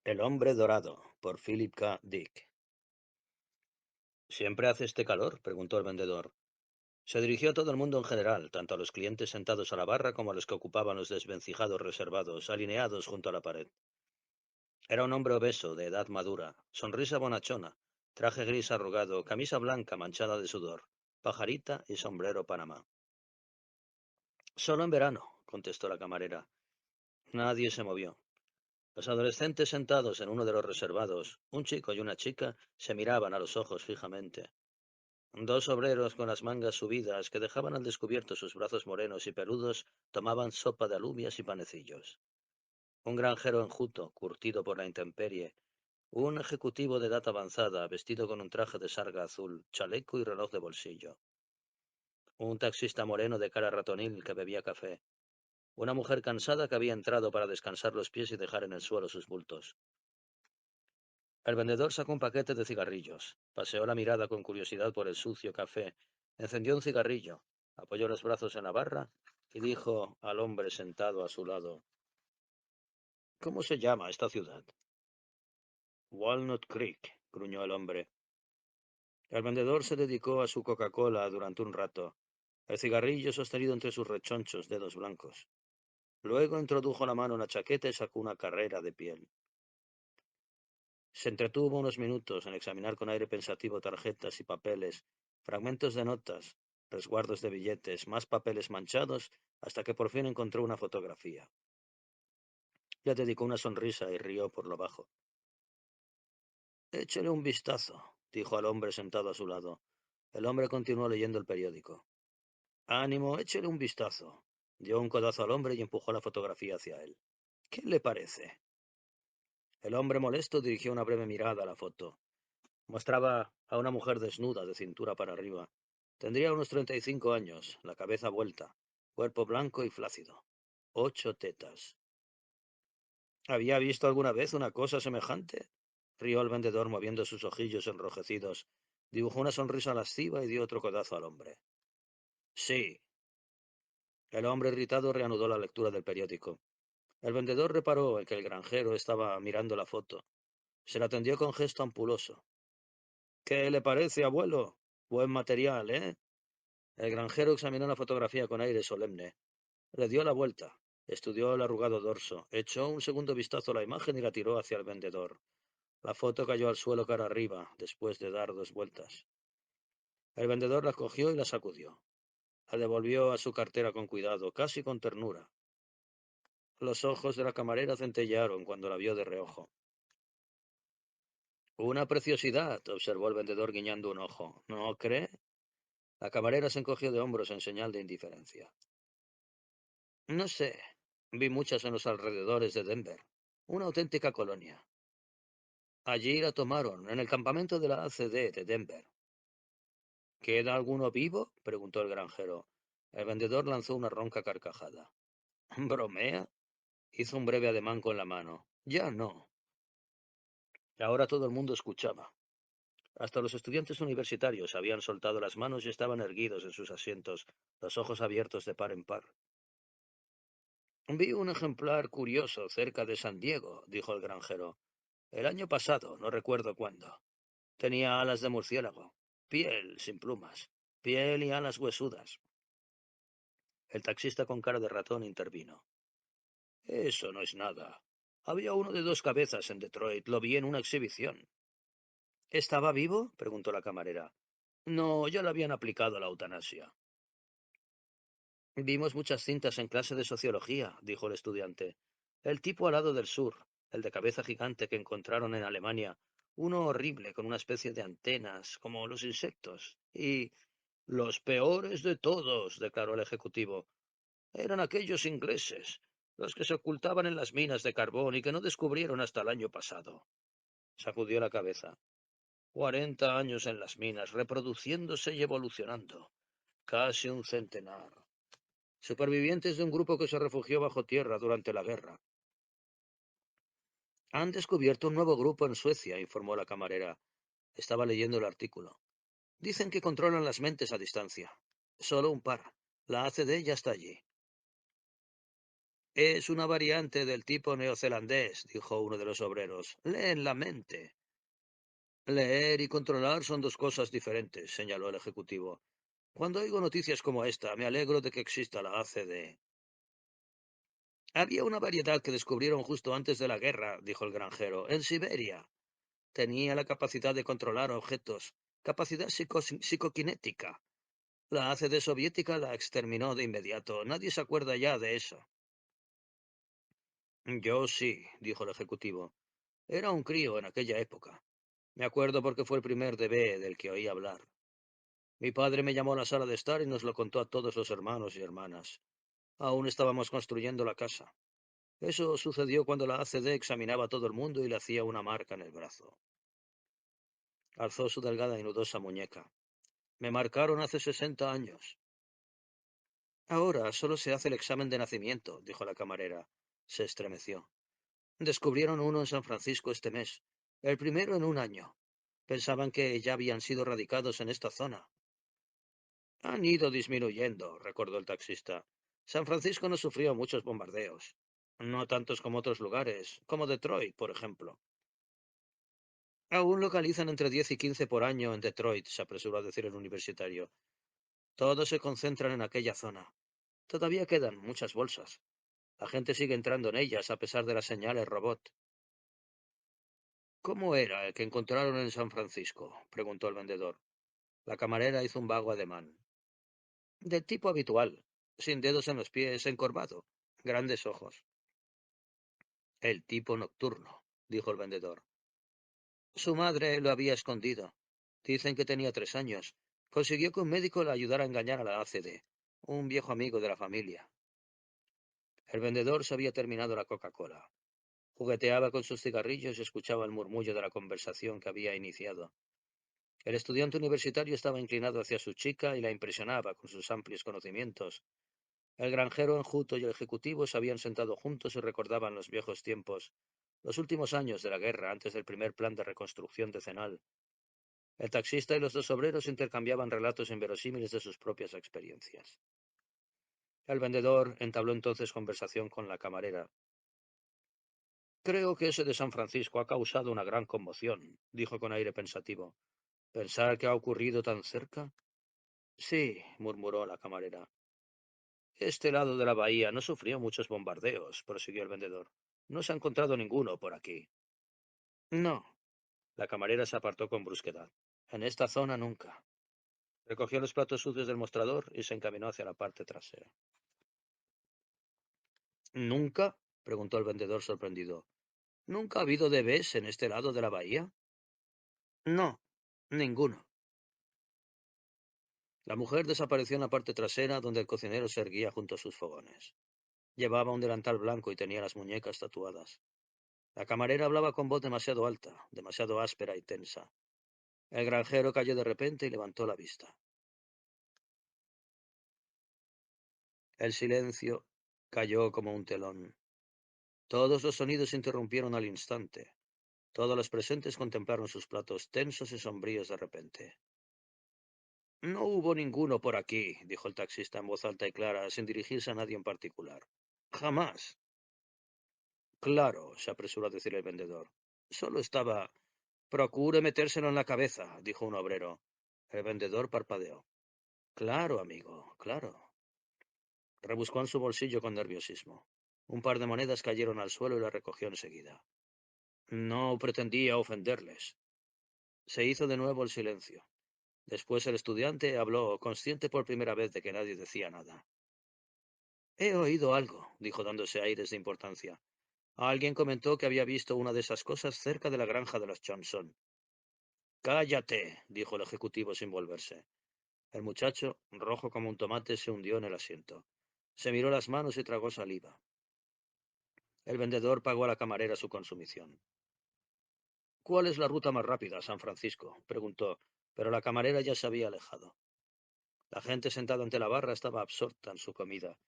El hombre dorado, por Philip K. Dick. ¿Siempre hace este calor?, preguntó el vendedor. Se dirigió a todo el mundo en general, tanto a los clientes sentados a la barra como a los que ocupaban los desvencijados reservados, alineados junto a la pared. Era un hombre obeso, de edad madura, sonrisa bonachona, traje gris arrugado, camisa blanca manchada de sudor, pajarita y sombrero panamá. Solo en verano, contestó la camarera. Nadie se movió. Los adolescentes sentados en uno de los reservados, un chico y una chica, se miraban a los ojos fijamente. Dos obreros con las mangas subidas que dejaban al descubierto sus brazos morenos y peludos tomaban sopa de alubias y panecillos. Un granjero enjuto, curtido por la intemperie. Un ejecutivo de edad avanzada, vestido con un traje de sarga azul, chaleco y reloj de bolsillo. Un taxista moreno de cara ratonil que bebía café. Una mujer cansada que había entrado para descansar los pies y dejar en el suelo sus bultos. El vendedor sacó un paquete de cigarrillos, paseó la mirada con curiosidad por el sucio café, encendió un cigarrillo, apoyó los brazos en la barra y dijo al hombre sentado a su lado: ¿Cómo se llama esta ciudad? Walnut Creek, gruñó el hombre. El vendedor se dedicó a su Coca-Cola durante un rato, el cigarrillo sostenido entre sus rechonchos dedos blancos. Luego introdujo la mano en la chaqueta y sacó una carrera de piel. Se entretuvo unos minutos en examinar con aire pensativo tarjetas y papeles, fragmentos de notas, resguardos de billetes, más papeles manchados, hasta que por fin encontró una fotografía. Le dedicó una sonrisa y rió por lo bajo. Échele un vistazo, dijo al hombre sentado a su lado. El hombre continuó leyendo el periódico. Ánimo, échele un vistazo. Dio un codazo al hombre y empujó la fotografía hacia él. ¿Qué le parece? El hombre molesto dirigió una breve mirada a la foto. Mostraba a una mujer desnuda de cintura para arriba. Tendría unos 35 años, la cabeza vuelta, cuerpo blanco y flácido. 8 tetas. ¿Había visto alguna vez una cosa semejante? Rió el vendedor moviendo sus ojillos enrojecidos. Dibujó una sonrisa lasciva y dio otro codazo al hombre. Sí. El hombre irritado reanudó la lectura del periódico. El vendedor reparó en que el granjero estaba mirando la foto. Se la tendió con gesto ampuloso. ¿Qué le parece, abuelo? Buen material, ¿eh? El granjero examinó la fotografía con aire solemne. Le dio la vuelta, estudió el arrugado dorso, echó un segundo vistazo a la imagen y la tiró hacia el vendedor. La foto cayó al suelo cara arriba, después de dar 2 vueltas. El vendedor la cogió y la sacudió. La devolvió a su cartera con cuidado, casi con ternura. Los ojos de la camarera centellearon cuando la vio de reojo. Una preciosidad, observó el vendedor guiñando un ojo. ¿No cree? La camarera se encogió de hombros en señal de indiferencia. No sé. Vi muchas en los alrededores de Denver. Una auténtica colonia. Allí la tomaron, en el campamento de la ACD de Denver. ¿Queda alguno vivo?, preguntó el granjero. El vendedor lanzó una ronca carcajada. ¿Bromea? Hizo un breve ademán con la mano. Ya no. Ahora todo el mundo escuchaba. Hasta los estudiantes universitarios habían soltado las manos y estaban erguidos en sus asientos, los ojos abiertos de par en par. Vi un ejemplar curioso cerca de San Diego, dijo el granjero. El año pasado, no recuerdo cuándo. Tenía alas de murciélago, piel sin plumas, piel y alas huesudas. El taxista con cara de ratón intervino. Eso no es nada. Había uno de 2 cabezas en Detroit, lo vi en una exhibición. ¿Estaba vivo?, preguntó la camarera. No, ya le habían aplicado la eutanasia. Vimos muchas cintas en clase de sociología, dijo el estudiante. El tipo alado del sur, el de cabeza gigante que encontraron en Alemania, uno horrible con una especie de antenas, como los insectos. Y los peores de todos, declaró el ejecutivo, eran aquellos ingleses, los que se ocultaban en las minas de carbón y que no descubrieron hasta el año pasado. Sacudió la cabeza. 40 años en las minas, reproduciéndose y evolucionando. Casi un centenar. Supervivientes de un grupo que se refugió bajo tierra durante la guerra. Han descubierto un nuevo grupo en Suecia, informó la camarera. Estaba leyendo el artículo. Dicen que controlan las mentes a distancia. Solo un par. La ACD ya está allí. Es una variante del tipo neozelandés, dijo uno de los obreros. Leen la mente. Leer y controlar son dos cosas diferentes, señaló el ejecutivo. Cuando oigo noticias como esta, me alegro de que exista la ACD. Había una variedad que descubrieron justo antes de la guerra, dijo el granjero, en Siberia. Tenía la capacidad de controlar objetos, capacidad psicoquinética. La ACD soviética la exterminó de inmediato. Nadie se acuerda ya de eso. Yo sí, dijo el ejecutivo. Era un crío en aquella época. Me acuerdo porque fue el primer DB del que oí hablar. Mi padre me llamó a la sala de estar y nos lo contó a todos los hermanos y hermanas. Aún estábamos construyendo la casa. Eso sucedió cuando la ACD examinaba a todo el mundo y le hacía una marca en el brazo. Alzó su delgada y nudosa muñeca. Me marcaron hace 60 años. Ahora solo se hace el examen de nacimiento, dijo la camarera. Se estremeció. Descubrieron uno en San Francisco este mes. El primero en un año. Pensaban que ya habían sido radicados en esta zona. Han ido disminuyendo, recordó el taxista. San Francisco no sufrió muchos bombardeos. No tantos como otros lugares, como Detroit, por ejemplo. Aún localizan entre 10 y 15 por año en Detroit, se apresuró a decir el universitario. Todos se concentran en aquella zona. Todavía quedan muchas bolsas. La gente sigue entrando en ellas a pesar de las señales robot. ¿Cómo era el que encontraron en San Francisco? Preguntó el vendedor. La camarera hizo un vago ademán. Del tipo habitual, sin dedos en los pies, encorvado, grandes ojos. El tipo nocturno, dijo el vendedor. Su madre lo había escondido. Dicen que tenía 3 años. Consiguió que un médico le ayudara a engañar a la ACD, un viejo amigo de la familia. El vendedor se había terminado la Coca-Cola. Jugueteaba con sus cigarrillos y escuchaba el murmullo de la conversación que había iniciado. El estudiante universitario estaba inclinado hacia su chica y la impresionaba con sus amplios conocimientos. El granjero enjuto y el ejecutivo se habían sentado juntos y recordaban los viejos tiempos, los últimos años de la guerra antes del primer plan de reconstrucción decenal. El taxista y los dos obreros intercambiaban relatos inverosímiles de sus propias experiencias. El vendedor entabló entonces conversación con la camarera. Creo que ese de San Francisco ha causado una gran conmoción, dijo con aire pensativo. ¿Pensar que ha ocurrido tan cerca? Sí, murmuró la camarera. Este lado de la bahía no sufrió muchos bombardeos, prosiguió el vendedor. No se ha encontrado ninguno por aquí. No. La camarera se apartó con brusquedad. En esta zona nunca. Recogió los platos sucios del mostrador y se encaminó hacia la parte trasera. ¿Nunca? Preguntó el vendedor sorprendido. ¿Nunca ha habido bebés en este lado de la bahía? No, ninguno. La mujer desapareció en la parte trasera donde el cocinero se erguía junto a sus fogones. Llevaba un delantal blanco y tenía las muñecas tatuadas. La camarera hablaba con voz demasiado alta, demasiado áspera y tensa. El granjero cayó de repente y levantó la vista. El silencio cayó como un telón. Todos los sonidos se interrumpieron al instante. Todos los presentes contemplaron sus platos tensos y sombríos de repente. No hubo ninguno por aquí, dijo el taxista en voz alta y clara, sin dirigirse a nadie en particular. Jamás. Claro, se apresuró a decir el vendedor. Solo estaba. Procure metérselo en la cabeza, dijo un obrero. El vendedor parpadeó. Claro, amigo, claro. Rebuscó en su bolsillo con nerviosismo. Un par de monedas cayeron al suelo y las recogió enseguida. No pretendía ofenderles. Se hizo de nuevo el silencio. Después el estudiante habló, consciente por primera vez de que nadie decía nada. He oído algo, dijo dándose aires de importancia. Alguien comentó que había visto una de esas cosas cerca de la granja de los Johnson. Cállate, dijo el ejecutivo sin volverse. El muchacho, rojo como un tomate, se hundió en el asiento. Se miró las manos y tragó saliva. El vendedor pagó a la camarera su consumición. ¿Cuál es la ruta más rápida a San Francisco? Preguntó, pero la camarera ya se había alejado. La gente sentada ante la barra estaba absorta en su comida.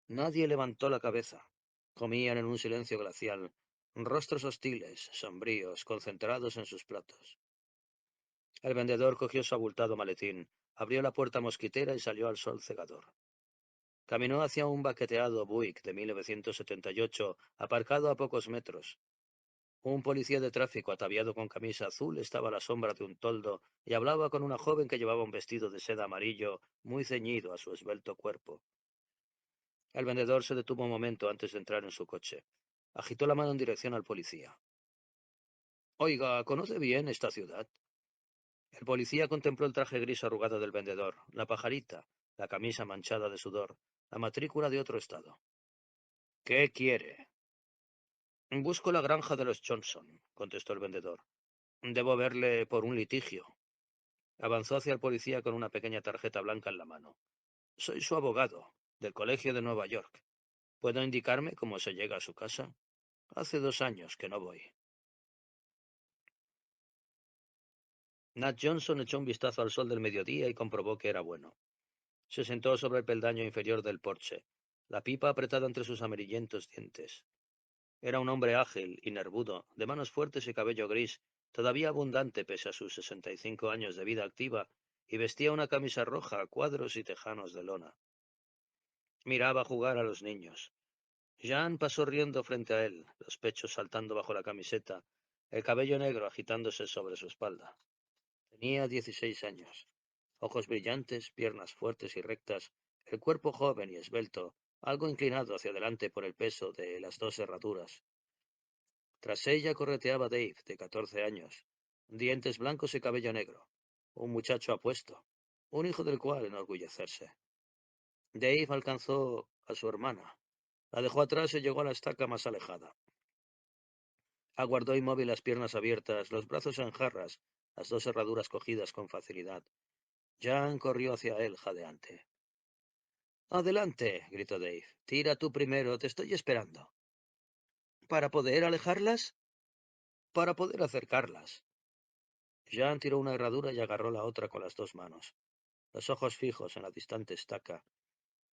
Nadie levantó la cabeza. Comían en un silencio glacial, rostros hostiles, sombríos, concentrados en sus platos. El vendedor cogió su abultado maletín, abrió la puerta mosquitera y salió al sol cegador. Caminó hacia un baqueteado Buick de 1978, aparcado a pocos metros. Un policía de tráfico ataviado con camisa azul estaba a la sombra de un toldo y hablaba con una joven que llevaba un vestido de seda amarillo muy ceñido a su esbelto cuerpo. El vendedor se detuvo un momento antes de entrar en su coche. Agitó la mano en dirección al policía. Oiga, ¿conoce bien esta ciudad? El policía contempló el traje gris arrugado del vendedor, la pajarita, la camisa manchada de sudor, la matrícula de otro estado. ¿Qué quiere? Busco la granja de los Johnson, contestó el vendedor. Debo verle por un litigio. Avanzó hacia el policía con una pequeña tarjeta blanca en la mano. Soy su abogado, del Colegio de Nueva York. ¿Puedo indicarme cómo se llega a su casa? Hace 2 años que no voy. Nat Johnson echó un vistazo al sol del mediodía y comprobó que era bueno. Se sentó sobre el peldaño inferior del porche, la pipa apretada entre sus amarillentos dientes. Era un hombre ágil y nervudo, de manos fuertes y cabello gris, todavía abundante pese a sus 65 años de vida activa, y vestía una camisa roja a cuadros y tejanos de lona. Miraba jugar a los niños. Jean pasó riendo frente a él, los pechos saltando bajo la camiseta, el cabello negro agitándose sobre su espalda. Tenía 16 años. Ojos brillantes, piernas fuertes y rectas, el cuerpo joven y esbelto, algo inclinado hacia adelante por el peso de las dos herraduras. Tras ella correteaba Dave, de 14 años, dientes blancos y cabello negro, un muchacho apuesto, un hijo del cual enorgullecerse. Dave alcanzó a su hermana, la dejó atrás y llegó a la estaca más alejada. Aguardó inmóvil, las piernas abiertas, los brazos en jarras, las dos herraduras cogidas con facilidad. Jan corrió hacia él, jadeante. Adelante, gritó Dave. Tira tú primero, te estoy esperando. ¿Para poder alejarlas? Para poder acercarlas. Jan tiró una herradura y agarró la otra con las dos manos, los ojos fijos en la distante estaca.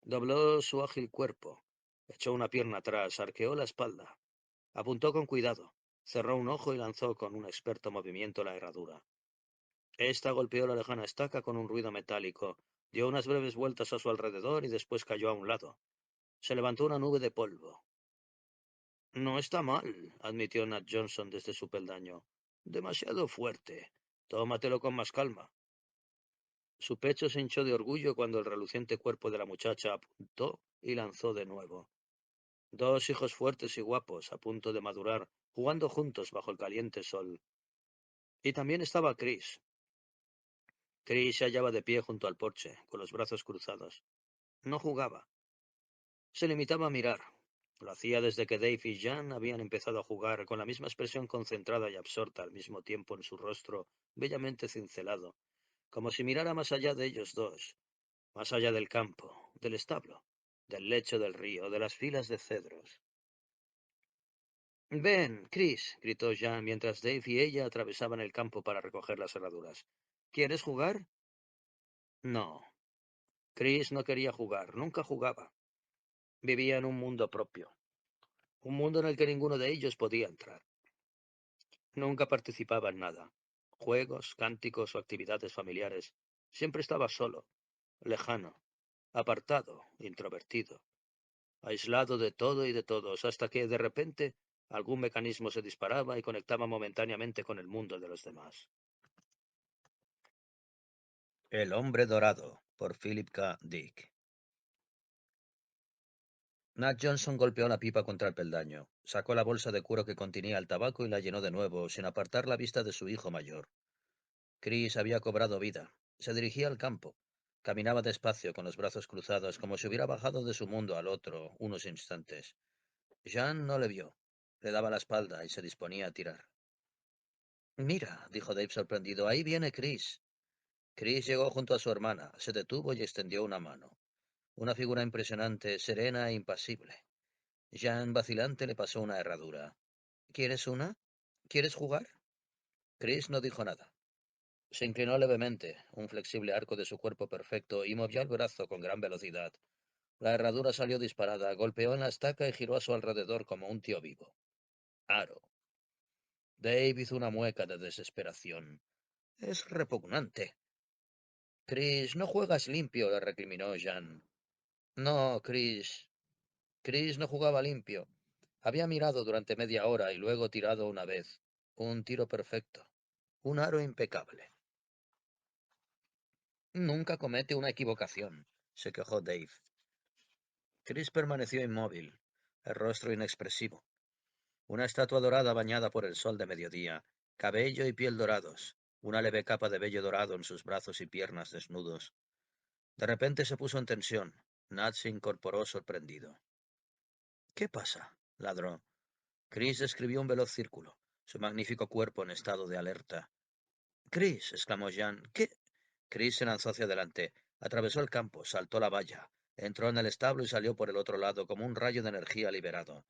Dobló su ágil cuerpo, echó una pierna atrás, arqueó la espalda, apuntó con cuidado, cerró un ojo y lanzó con un experto movimiento la herradura. Esta golpeó la lejana estaca con un ruido metálico, dio unas breves vueltas a su alrededor y después cayó a un lado. Se levantó una nube de polvo. No está mal, admitió Nat Johnson desde su peldaño. Demasiado fuerte. Tómatelo con más calma. Su pecho se hinchó de orgullo cuando el reluciente cuerpo de la muchacha apuntó y lanzó de nuevo. Dos hijos fuertes y guapos, a punto de madurar, jugando juntos bajo el caliente sol. Y también estaba Chris. Chris se hallaba de pie junto al porche, con los brazos cruzados. No jugaba. Se limitaba a mirar. Lo hacía desde que Dave y Jan habían empezado a jugar, con la misma expresión concentrada y absorta al mismo tiempo en su rostro, bellamente cincelado, como si mirara más allá de ellos dos, más allá del campo, del establo, del lecho del río, de las filas de cedros. Ven, Chris, gritó Jan mientras Dave y ella atravesaban el campo para recoger las herraduras. ¿Quieres jugar? No. Chris no quería jugar, nunca jugaba. Vivía en un mundo propio, un mundo en el que ninguno de ellos podía entrar. Nunca participaba en nada. Juegos, cánticos o actividades familiares. Siempre estaba solo, lejano, apartado, introvertido, aislado de todo y de todos, hasta que, de repente, algún mecanismo se disparaba y conectaba momentáneamente con el mundo de los demás. El hombre dorado, por Philip K. Dick. Nat Johnson golpeó la pipa contra el peldaño, sacó la bolsa de cuero que contenía el tabaco y la llenó de nuevo, sin apartar la vista de su hijo mayor. Chris había cobrado vida. Se dirigía al campo. Caminaba despacio, con los brazos cruzados, como si hubiera bajado de su mundo al otro unos instantes. Jean no le vio. Le daba la espalda y se disponía a tirar. Mira, dijo Dave sorprendido, ahí viene Chris. Chris llegó junto a su hermana, se detuvo y extendió una mano. Una figura impresionante, serena e impasible. Jean, vacilante, le pasó una herradura. ¿Quieres una? ¿Quieres jugar? Chris no dijo nada. Se inclinó levemente, un flexible arco de su cuerpo perfecto, y movió el brazo con gran velocidad. La herradura salió disparada, golpeó en la estaca y giró a su alrededor como un tío vivo. Aro. Dave hizo una mueca de desesperación. Es repugnante. Chris, no juegas limpio, le recriminó Jean. No, Chris. Chris no jugaba limpio. Había mirado durante media hora y luego tirado una vez. Un tiro perfecto. Un aro impecable. Nunca comete una equivocación, se quejó Dave. Chris permaneció inmóvil, el rostro inexpresivo. Una estatua dorada bañada por el sol de mediodía, cabello y piel dorados, una leve capa de vello dorado en sus brazos y piernas desnudos. De repente se puso en tensión. Nat se incorporó sorprendido. ¿Qué pasa? Ladró. Chris describió un veloz círculo, su magnífico cuerpo en estado de alerta. Chris, exclamó Jean. ¿Qué? Chris se lanzó hacia adelante, atravesó el campo, saltó la valla, entró en el establo y salió por el otro lado como un rayo de energía liberado.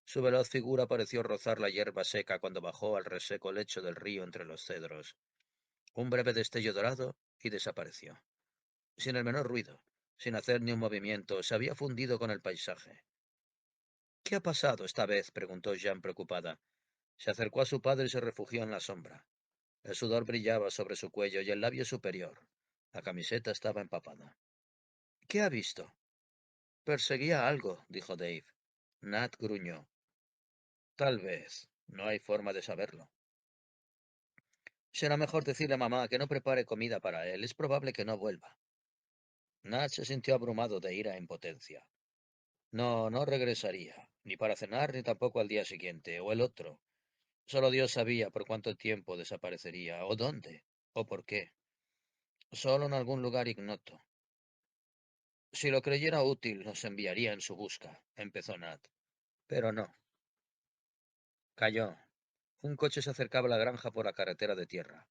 Su veloz figura pareció rozar la hierba seca cuando bajó al reseco lecho del río entre los cedros. Un breve destello dorado y desapareció. Sin el menor ruido, sin hacer ni un movimiento, se había fundido con el paisaje. ¿Qué ha pasado esta vez? Preguntó Jean preocupada. Se acercó a su padre y se refugió en la sombra. El sudor brillaba sobre su cuello y el labio superior. La camiseta estaba empapada. ¿Qué ha visto? Perseguía algo, dijo Dave. Nat gruñó. Tal vez. No hay forma de saberlo. Será mejor decirle a mamá que no prepare comida para él. Es probable que no vuelva. Nat se sintió abrumado de ira e impotencia. No, no regresaría, ni para cenar ni tampoco al día siguiente, o el otro. Solo Dios sabía por cuánto tiempo desaparecería, o dónde, o por qué. Solo en algún lugar ignoto. Si lo creyera útil, nos enviaría en su busca, empezó Nat. Pero no. Cayó. Un coche se acercaba a la granja por la carretera de tierra.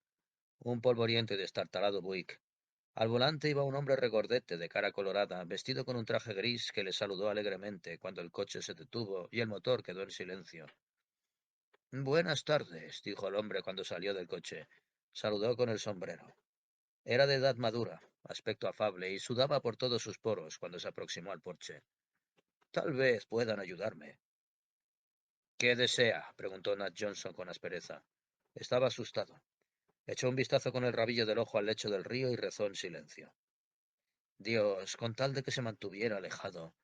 Un polvoriento y destartalado Buick. Al volante iba un hombre regordete, de cara colorada, vestido con un traje gris que le saludó alegremente cuando el coche se detuvo y el motor quedó en silencio. Buenas tardes, dijo el hombre cuando salió del coche. Saludó con el sombrero. Era de edad madura, aspecto afable, y sudaba por todos sus poros cuando se aproximó al porche. Tal vez puedan ayudarme. ¿Qué desea? Preguntó Nat Johnson con aspereza. Estaba asustado. Echó un vistazo con el rabillo del ojo al lecho del río y rezó en silencio. Dios, con tal de que se mantuviera alejado.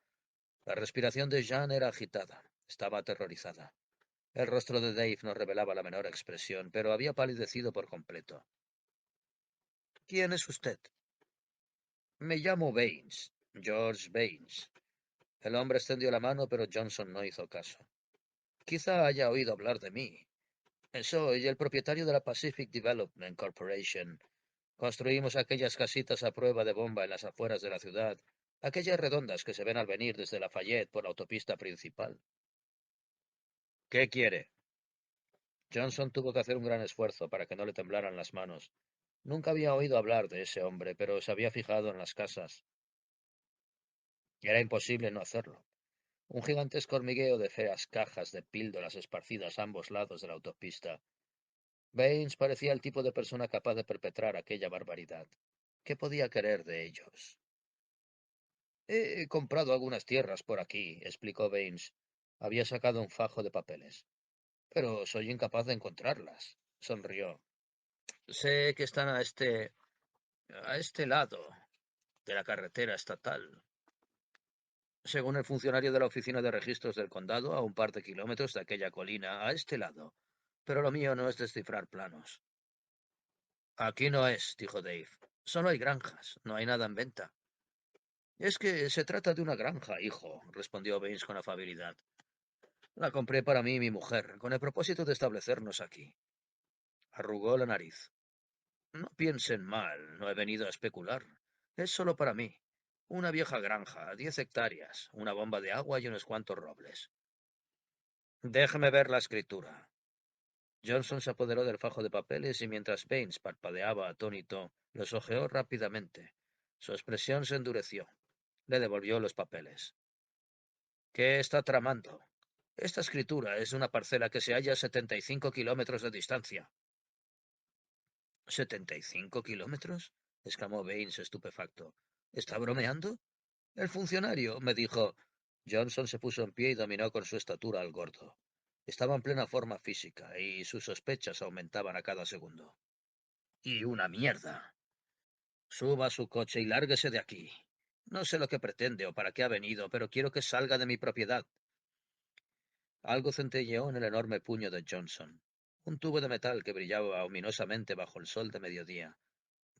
La respiración de Jean era agitada. Estaba aterrorizada. El rostro de Dave no revelaba la menor expresión, pero había palidecido por completo. ¿Quién es usted? Me llamo Baines, George Baines. El hombre extendió la mano, pero Johnson no hizo caso. Quizá haya oído hablar de mí. Soy el propietario de la Pacific Development Corporation. Construimos aquellas casitas a prueba de bomba en las afueras de la ciudad, aquellas redondas que se ven al venir desde Lafayette por la autopista principal. ¿Qué quiere? Johnson tuvo que hacer un gran esfuerzo para que no le temblaran las manos. Nunca había oído hablar de ese hombre, pero se había fijado en las casas. Era imposible no hacerlo. Un gigantesco hormigueo de feas cajas de píldoras esparcidas a ambos lados de la autopista. Baines parecía el tipo de persona capaz de perpetrar aquella barbaridad. ¿Qué podía querer de ellos? He comprado algunas tierras por aquí, explicó Baines. Había sacado un fajo de papeles. Pero soy incapaz de encontrarlas. Sonrió. Sé que están a este lado de la carretera estatal. Según el funcionario de la oficina de registros del condado, a un par de kilómetros de aquella colina, a este lado. Pero lo mío no es descifrar planos. Aquí no es, dijo Dave. Solo hay granjas, no hay nada en venta. Es que se trata de una granja, hijo, respondió Baines con afabilidad. La compré para mí y mi mujer, con el propósito de establecernos aquí. Arrugó la nariz. No piensen mal, no he venido a especular. Es solo para mí. Una vieja granja, 10 hectáreas, una bomba de agua y unos cuantos robles. Déjeme ver la escritura. Johnson se apoderó del fajo de papeles y mientras Baines parpadeaba atónito, los hojeó rápidamente. Su expresión se endureció. Le devolvió los papeles. ¿Qué está tramando? Esta escritura es una parcela que se halla a 75 kilómetros de distancia. ¿75 kilómetros? Exclamó Baines estupefacto. ¿Está bromeando? El funcionario me dijo. Johnson se puso en pie y dominó con su estatura al gordo. Estaba en plena forma física y sus sospechas aumentaban a cada segundo. Y una mierda. Suba a su coche y lárguese de aquí. No sé lo que pretende o para qué ha venido, pero quiero que salga de mi propiedad. Algo centelleó en el enorme puño de Johnson. Un tubo de metal que brillaba ominosamente bajo el sol de mediodía.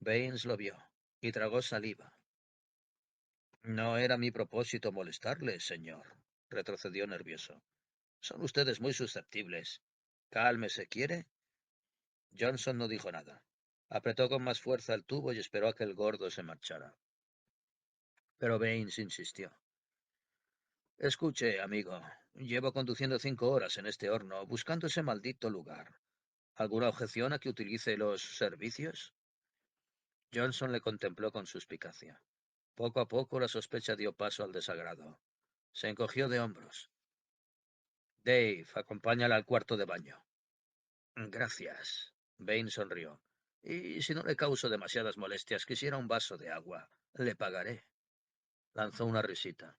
Baines lo vio y tragó saliva. No era mi propósito molestarle, señor, retrocedió nervioso. Son ustedes muy susceptibles. Cálmese, ¿quiere? Johnson no dijo nada. Apretó con más fuerza el tubo y esperó a que el gordo se marchara. Pero Baines insistió. Escuche, amigo, llevo conduciendo 5 horas en este horno, buscando ese maldito lugar. ¿Alguna objeción a que utilice los servicios? Johnson le contempló con suspicacia. Poco a poco la sospecha dio paso al desagrado. Se encogió de hombros. Dave, acompáñala al cuarto de baño. Gracias. Baines sonrió. Y si no le causo demasiadas molestias, quisiera un vaso de agua. Le pagaré. Lanzó una risita.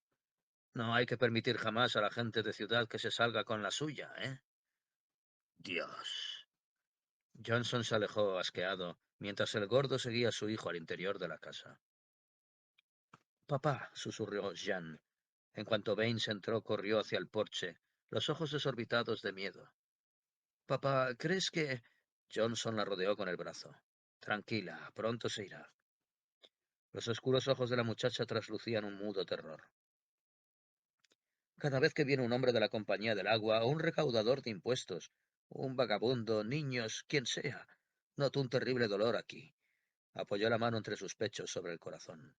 No hay que permitir jamás a la gente de ciudad que se salga con la suya, ¿eh? Dios. Johnson se alejó asqueado, mientras el gordo seguía a su hijo al interior de la casa. Papá, susurró Jean. En cuanto Baines entró, corrió hacia el porche, los ojos desorbitados de miedo. Papá, ¿crees que...? Johnson la rodeó con el brazo. Tranquila, pronto se irá. Los oscuros ojos de la muchacha traslucían un mudo terror. Cada vez que viene un hombre de la Compañía del Agua o un recaudador de impuestos, un vagabundo, niños, quien sea, noto un terrible dolor aquí. Apoyó la mano entre sus pechos sobre el corazón.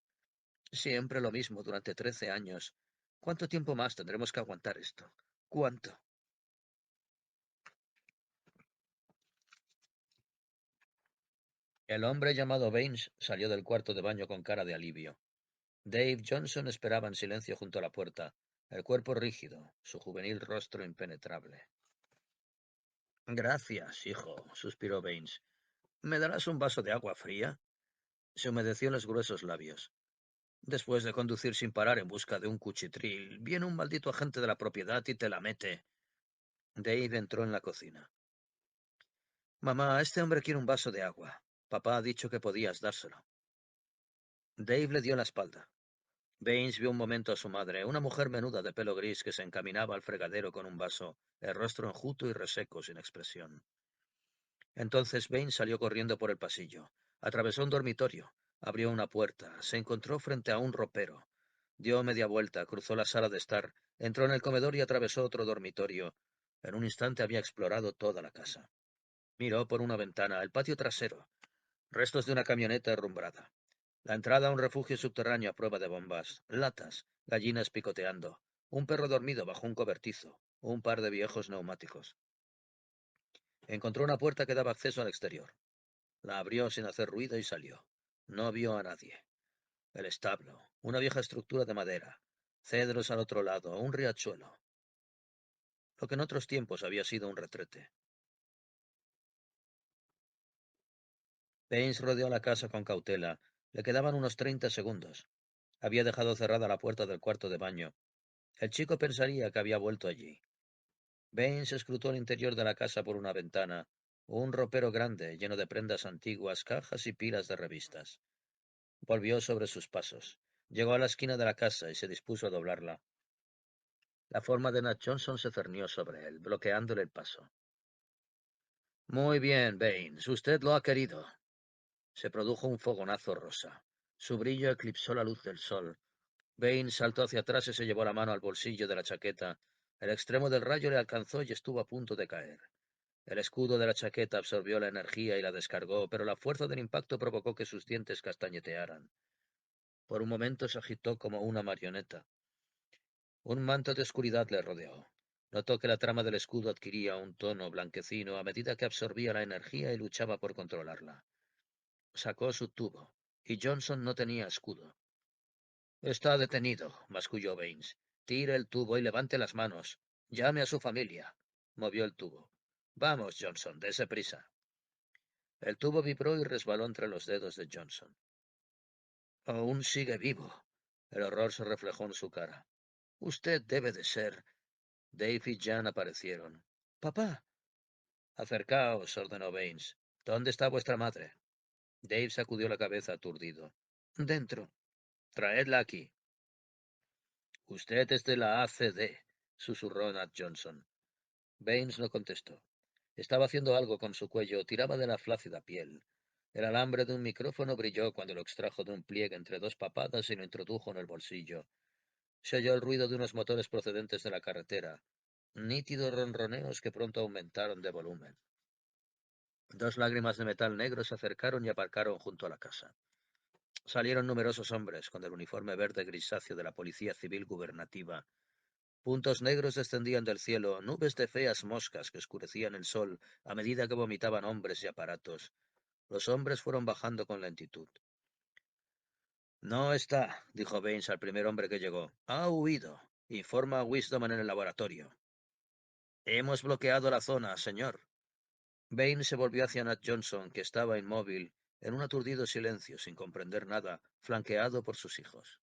Siempre lo mismo durante 13 años. ¿Cuánto tiempo más tendremos que aguantar esto? ¿Cuánto? El hombre llamado Baines salió del cuarto de baño con cara de alivio. Dave Johnson esperaba en silencio junto a la puerta, el cuerpo rígido, su juvenil rostro impenetrable. Gracias, hijo, suspiró Baines. ¿Me darás un vaso de agua fría? Se humedeció los gruesos labios. Después de conducir sin parar en busca de un cuchitril, viene un maldito agente de la propiedad y te la mete. Dave entró en la cocina. Mamá, este hombre quiere un vaso de agua. Papá ha dicho que podías dárselo. Dave le dio la espalda. Baines vio un momento a su madre, una mujer menuda de pelo gris que se encaminaba al fregadero con un vaso, el rostro enjuto y reseco, sin expresión. Entonces Baines salió corriendo por el pasillo, atravesó un dormitorio, abrió una puerta, se encontró frente a un ropero. Dio media vuelta, cruzó la sala de estar, entró en el comedor y atravesó otro dormitorio. En un instante había explorado toda la casa. Miró por una ventana el patio trasero, restos de una camioneta herrumbrada. La entrada a un refugio subterráneo a prueba de bombas, latas, gallinas picoteando, un perro dormido bajo un cobertizo, un par de viejos neumáticos. Encontró una puerta que daba acceso al exterior. La abrió sin hacer ruido y salió. No vio a nadie. El establo, una vieja estructura de madera, cedros al otro lado, un riachuelo. Lo que en otros tiempos había sido un retrete. Baines rodeó la casa con cautela. Le quedaban unos 30 segundos. Había dejado cerrada la puerta del cuarto de baño. El chico pensaría que había vuelto allí. Baines escrutó el interior de la casa por una ventana. Un ropero grande, lleno de prendas antiguas, cajas y pilas de revistas. Volvió sobre sus pasos. Llegó a la esquina de la casa y se dispuso a doblarla. La forma de Nat Johnson se cernió sobre él, bloqueándole el paso. Muy bien, Baines, usted lo ha querido. Se produjo un fogonazo rosa. Su brillo eclipsó la luz del sol. Baines saltó hacia atrás y se llevó la mano al bolsillo de la chaqueta. El extremo del rayo le alcanzó y estuvo a punto de caer. El escudo de la chaqueta absorbió la energía y la descargó, pero la fuerza del impacto provocó que sus dientes castañetearan. Por un momento se agitó como una marioneta. Un manto de oscuridad le rodeó. Notó que la trama del escudo adquiría un tono blanquecino a medida que absorbía la energía y luchaba por controlarla. Sacó su tubo, y Johnson no tenía escudo. Está detenido, masculló Baines. Tire el tubo y levante las manos. Llame a su familia. Movió el tubo. Vamos, Johnson, dese prisa. El tubo vibró y resbaló entre los dedos de Johnson. Aún sigue vivo. El horror se reflejó en su cara. Usted debe de ser. Dave y Jan aparecieron. Papá. Acercaos, ordenó Baines. ¿Dónde está vuestra madre? Dave sacudió la cabeza aturdido. Dentro. Traedla aquí. Usted es de la ACD, susurró Nat Johnson. Baines no contestó. Estaba haciendo algo con su cuello, tiraba de la flácida piel. El alambre de un micrófono brilló cuando lo extrajo de un pliegue entre dos papadas y lo introdujo en el bolsillo. Se oyó el ruido de unos motores procedentes de la carretera, nítidos ronroneos que pronto aumentaron de volumen. Dos lágrimas de metal negro se acercaron y aparcaron junto a la casa. Salieron numerosos hombres con el uniforme verde grisáceo de la Policía Civil Gubernativa. Puntos negros descendían del cielo, nubes de feas moscas que oscurecían el sol a medida que vomitaban hombres y aparatos. Los hombres fueron bajando con lentitud. No está, dijo Baines al primer hombre que llegó. Ha huido. Informa a Wisdom en el laboratorio. Hemos bloqueado la zona, señor. Baines se volvió hacia Nat Johnson, que estaba inmóvil, en un aturdido silencio, sin comprender nada, flanqueado por sus hijos.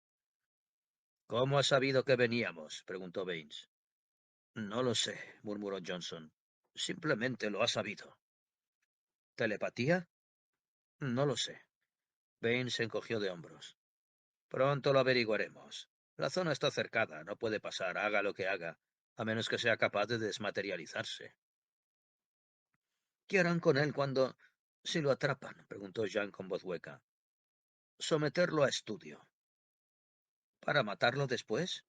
¿Cómo ha sabido que veníamos? Preguntó Baines. No lo sé, murmuró Johnson. Simplemente lo ha sabido. ¿Telepatía? No lo sé. Baines se encogió de hombros. Pronto lo averiguaremos. La zona está cercada, no puede pasar, haga lo que haga, a menos que sea capaz de desmaterializarse. ¿Qué harán con él cuando... si lo atrapan? Preguntó Jean con voz hueca. Someterlo a estudio. ¿Para matarlo después?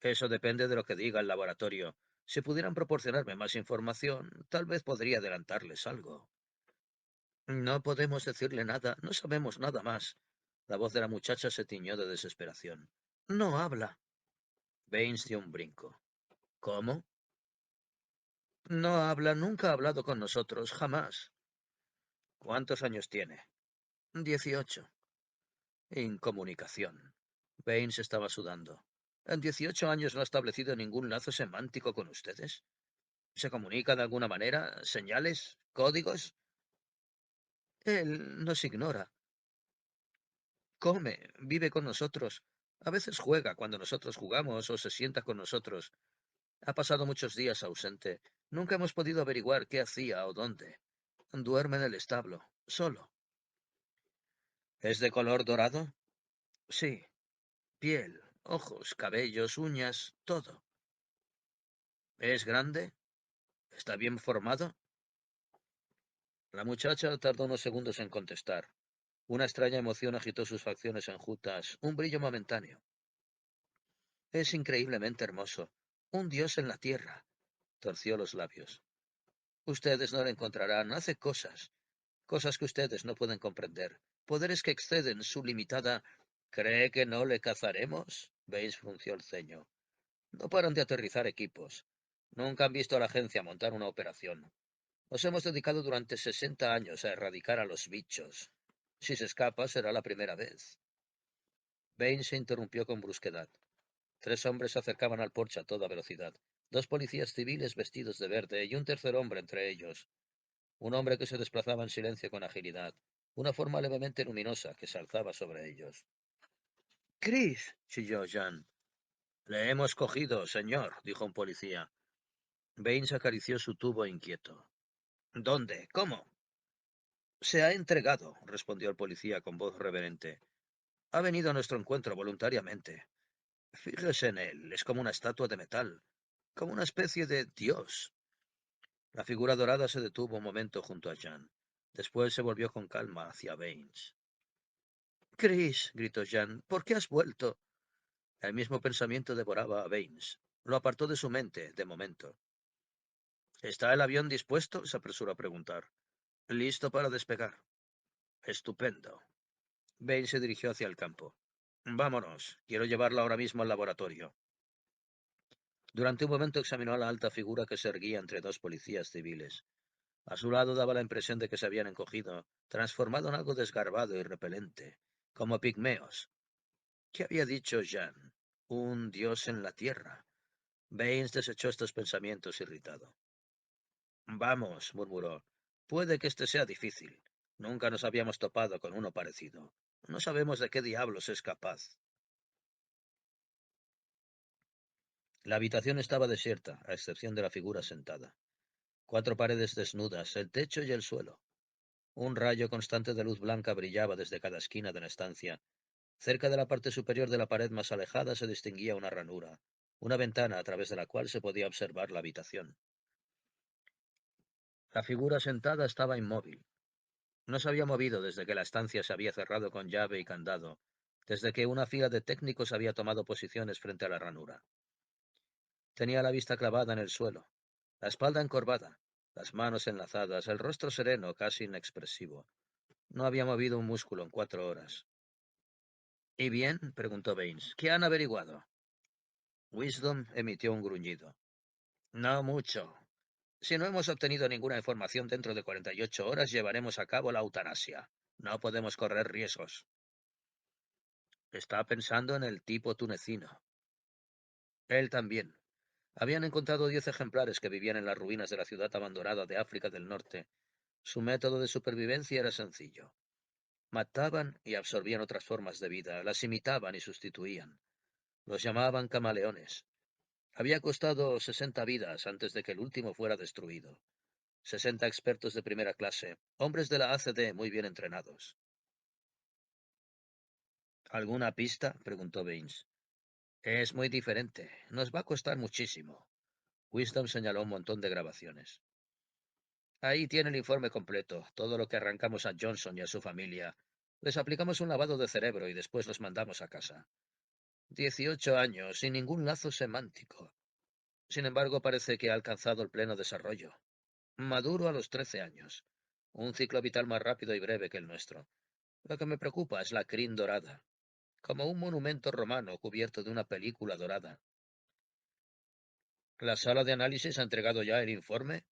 Eso depende de lo que diga el laboratorio. Si pudieran proporcionarme más información, tal vez podría adelantarles algo. No podemos decirle nada, no sabemos nada más. La voz de la muchacha se tiñó de desesperación. No habla. Baines dio un brinco. ¿Cómo? No habla, nunca ha hablado con nosotros, jamás. ¿Cuántos años tiene? 18. Incomunicación. Baines estaba sudando. ¿En 18 años no ha establecido ningún lazo semántico con ustedes? ¿Se comunica de alguna manera? ¿Señales? ¿Códigos? Él nos ignora. Come, vive con nosotros. A veces juega cuando nosotros jugamos o se sienta con nosotros. Ha pasado muchos días ausente. Nunca hemos podido averiguar qué hacía o dónde. Duerme en el establo, solo. ¿Es de color dorado? Sí. Piel, ojos, cabellos, uñas, todo. ¿Es grande? ¿Está bien formado? La muchacha tardó unos segundos en contestar. Una extraña emoción agitó sus facciones enjutas, un brillo momentáneo. Es increíblemente hermoso. Un dios en la tierra. Torció los labios. Ustedes no lo encontrarán. Hace cosas. Cosas que ustedes no pueden comprender. Poderes que exceden su limitada... ¿Cree que no le cazaremos? Baines frunció el ceño. No paran de aterrizar equipos. Nunca han visto a la agencia montar una operación. Nos hemos dedicado durante 60 años a erradicar a los bichos. Si se escapa, será la primera vez. Baines se interrumpió con brusquedad. Tres hombres se acercaban al porche a toda velocidad. Dos policías civiles vestidos de verde y un tercer hombre entre ellos. Un hombre que se desplazaba en silencio con agilidad. Una forma levemente luminosa que se alzaba sobre ellos. —¡Chris! —chilló Jean. —Le hemos cogido, señor —dijo un policía. Baines acarició su tubo inquieto. —¿Dónde? ¿Cómo? —Se ha entregado —respondió el policía con voz reverente—. Ha venido a nuestro encuentro voluntariamente. Fíjese en él, es como una estatua de metal, como una especie de dios. La figura dorada se detuvo un momento junto a Jean. Después se volvió con calma hacia Baines. —Chris —gritó Jean—, ¿por qué has vuelto? El mismo pensamiento devoraba a Baines. Lo apartó de su mente, de momento. —¿Está el avión dispuesto? Se apresuró a preguntar. —Listo para despegar. —Estupendo. Baines se dirigió hacia el campo. —Vámonos. Quiero llevarla ahora mismo al laboratorio. Durante un momento examinó a la alta figura que se erguía entre dos policías civiles. A su lado daba la impresión de que se habían encogido, transformado en algo desgarbado y repelente, como pigmeos. ¿Qué había dicho Jean? Un dios en la tierra. Baines desechó estos pensamientos irritado. Vamos, murmuró. Puede que este sea difícil. Nunca nos habíamos topado con uno parecido. No sabemos de qué diablos es capaz. La habitación estaba desierta, a excepción de la figura sentada. Cuatro paredes desnudas, el techo y el suelo. Un rayo constante de luz blanca brillaba desde cada esquina de la estancia. Cerca de la parte superior de la pared más alejada se distinguía una ranura, una ventana a través de la cual se podía observar la habitación. La figura sentada estaba inmóvil. No se había movido desde que la estancia se había cerrado con llave y candado, desde que una fila de técnicos había tomado posiciones frente a la ranura. Tenía la vista clavada en el suelo, la espalda encorvada, las manos enlazadas, el rostro sereno, casi inexpresivo. No había movido un músculo en 4 horas. ¿Y bien? Preguntó Baines. ¿Qué han averiguado? Wisdom emitió un gruñido. No mucho. Si no hemos obtenido ninguna información dentro de 48 horas, llevaremos a cabo la eutanasia. No podemos correr riesgos. Está pensando en el tipo tunecino. Él también. Habían encontrado 10 ejemplares que vivían en las ruinas de la ciudad abandonada de África del Norte. Su método de supervivencia era sencillo. Mataban y absorbían otras formas de vida, las imitaban y sustituían. Los llamaban camaleones. Había costado 60 vidas antes de que el último fuera destruido. 60 expertos de primera clase, hombres de la ACD muy bien entrenados. ¿Alguna pista? Preguntó Baines. Es muy diferente. Nos va a costar muchísimo. Wisdom señaló un montón de grabaciones. Ahí tiene el informe completo, todo lo que arrancamos a Johnson y a su familia. Les aplicamos un lavado de cerebro y después los mandamos a casa. 18 años, sin ningún lazo semántico. Sin embargo, parece que ha alcanzado el pleno desarrollo. Maduro a los 13 años. Un ciclo vital más rápido y breve que el nuestro. Lo que me preocupa es la crin dorada, como un monumento romano cubierto de una película dorada. ¿La sala de análisis ha entregado ya el informe?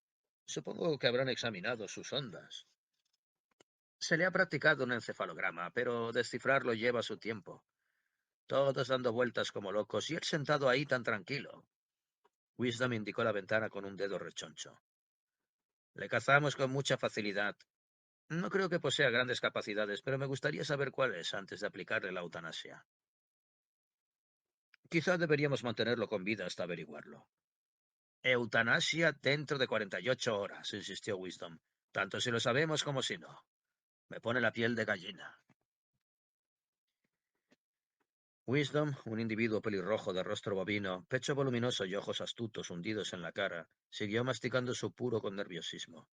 Supongo que habrán examinado sus ondas. Se le ha practicado un encefalograma, pero descifrarlo lleva su tiempo. Todos dando vueltas como locos y él sentado ahí tan tranquilo. Wisdom indicó la ventana con un dedo rechoncho. Le cazamos con mucha facilidad. No creo que posea grandes capacidades, pero me gustaría saber cuáles antes de aplicarle la eutanasia. Quizá deberíamos mantenerlo con vida hasta averiguarlo. Eutanasia dentro de 48 horas, insistió Wisdom. Tanto si lo sabemos como si no. Me pone la piel de gallina. Wisdom, un individuo pelirrojo de rostro bovino, pecho voluminoso y ojos astutos hundidos en la cara, siguió masticando su puro con nerviosismo.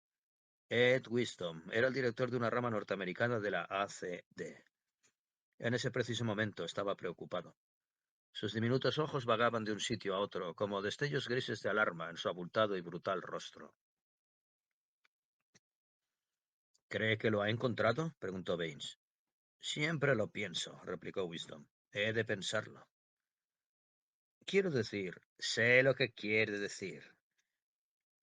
Ed Wisdom era el director de una rama norteamericana de la ACD. En ese preciso momento estaba preocupado. Sus diminutos ojos vagaban de un sitio a otro, como destellos grises de alarma en su abultado y brutal rostro. ¿Cree que lo ha encontrado? Preguntó Baines. Siempre lo pienso, replicó Wisdom. He de pensarlo. Quiero decir, sé lo que quiere decir.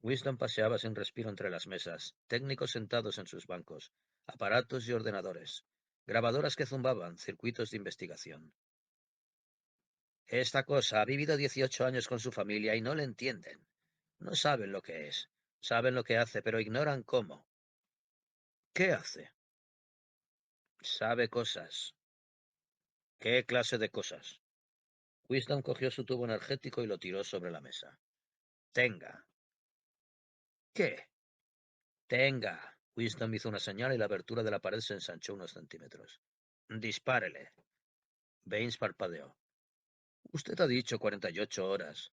Wisdom paseaba sin respiro entre las mesas, técnicos sentados en sus bancos, aparatos y ordenadores, grabadoras que zumbaban, circuitos de investigación. Esta cosa ha vivido 18 años con su familia y no le entienden. No saben lo que es. Saben lo que hace, pero ignoran cómo. ¿Qué hace? Sabe cosas. ¿Qué clase de cosas? Wisdom cogió su tubo energético y lo tiró sobre la mesa. Tenga. ¿Qué? Tenga. Wisdom hizo una señal y la abertura de la pared se ensanchó unos centímetros. Dispárele. Baines parpadeó. Usted ha dicho 48 horas.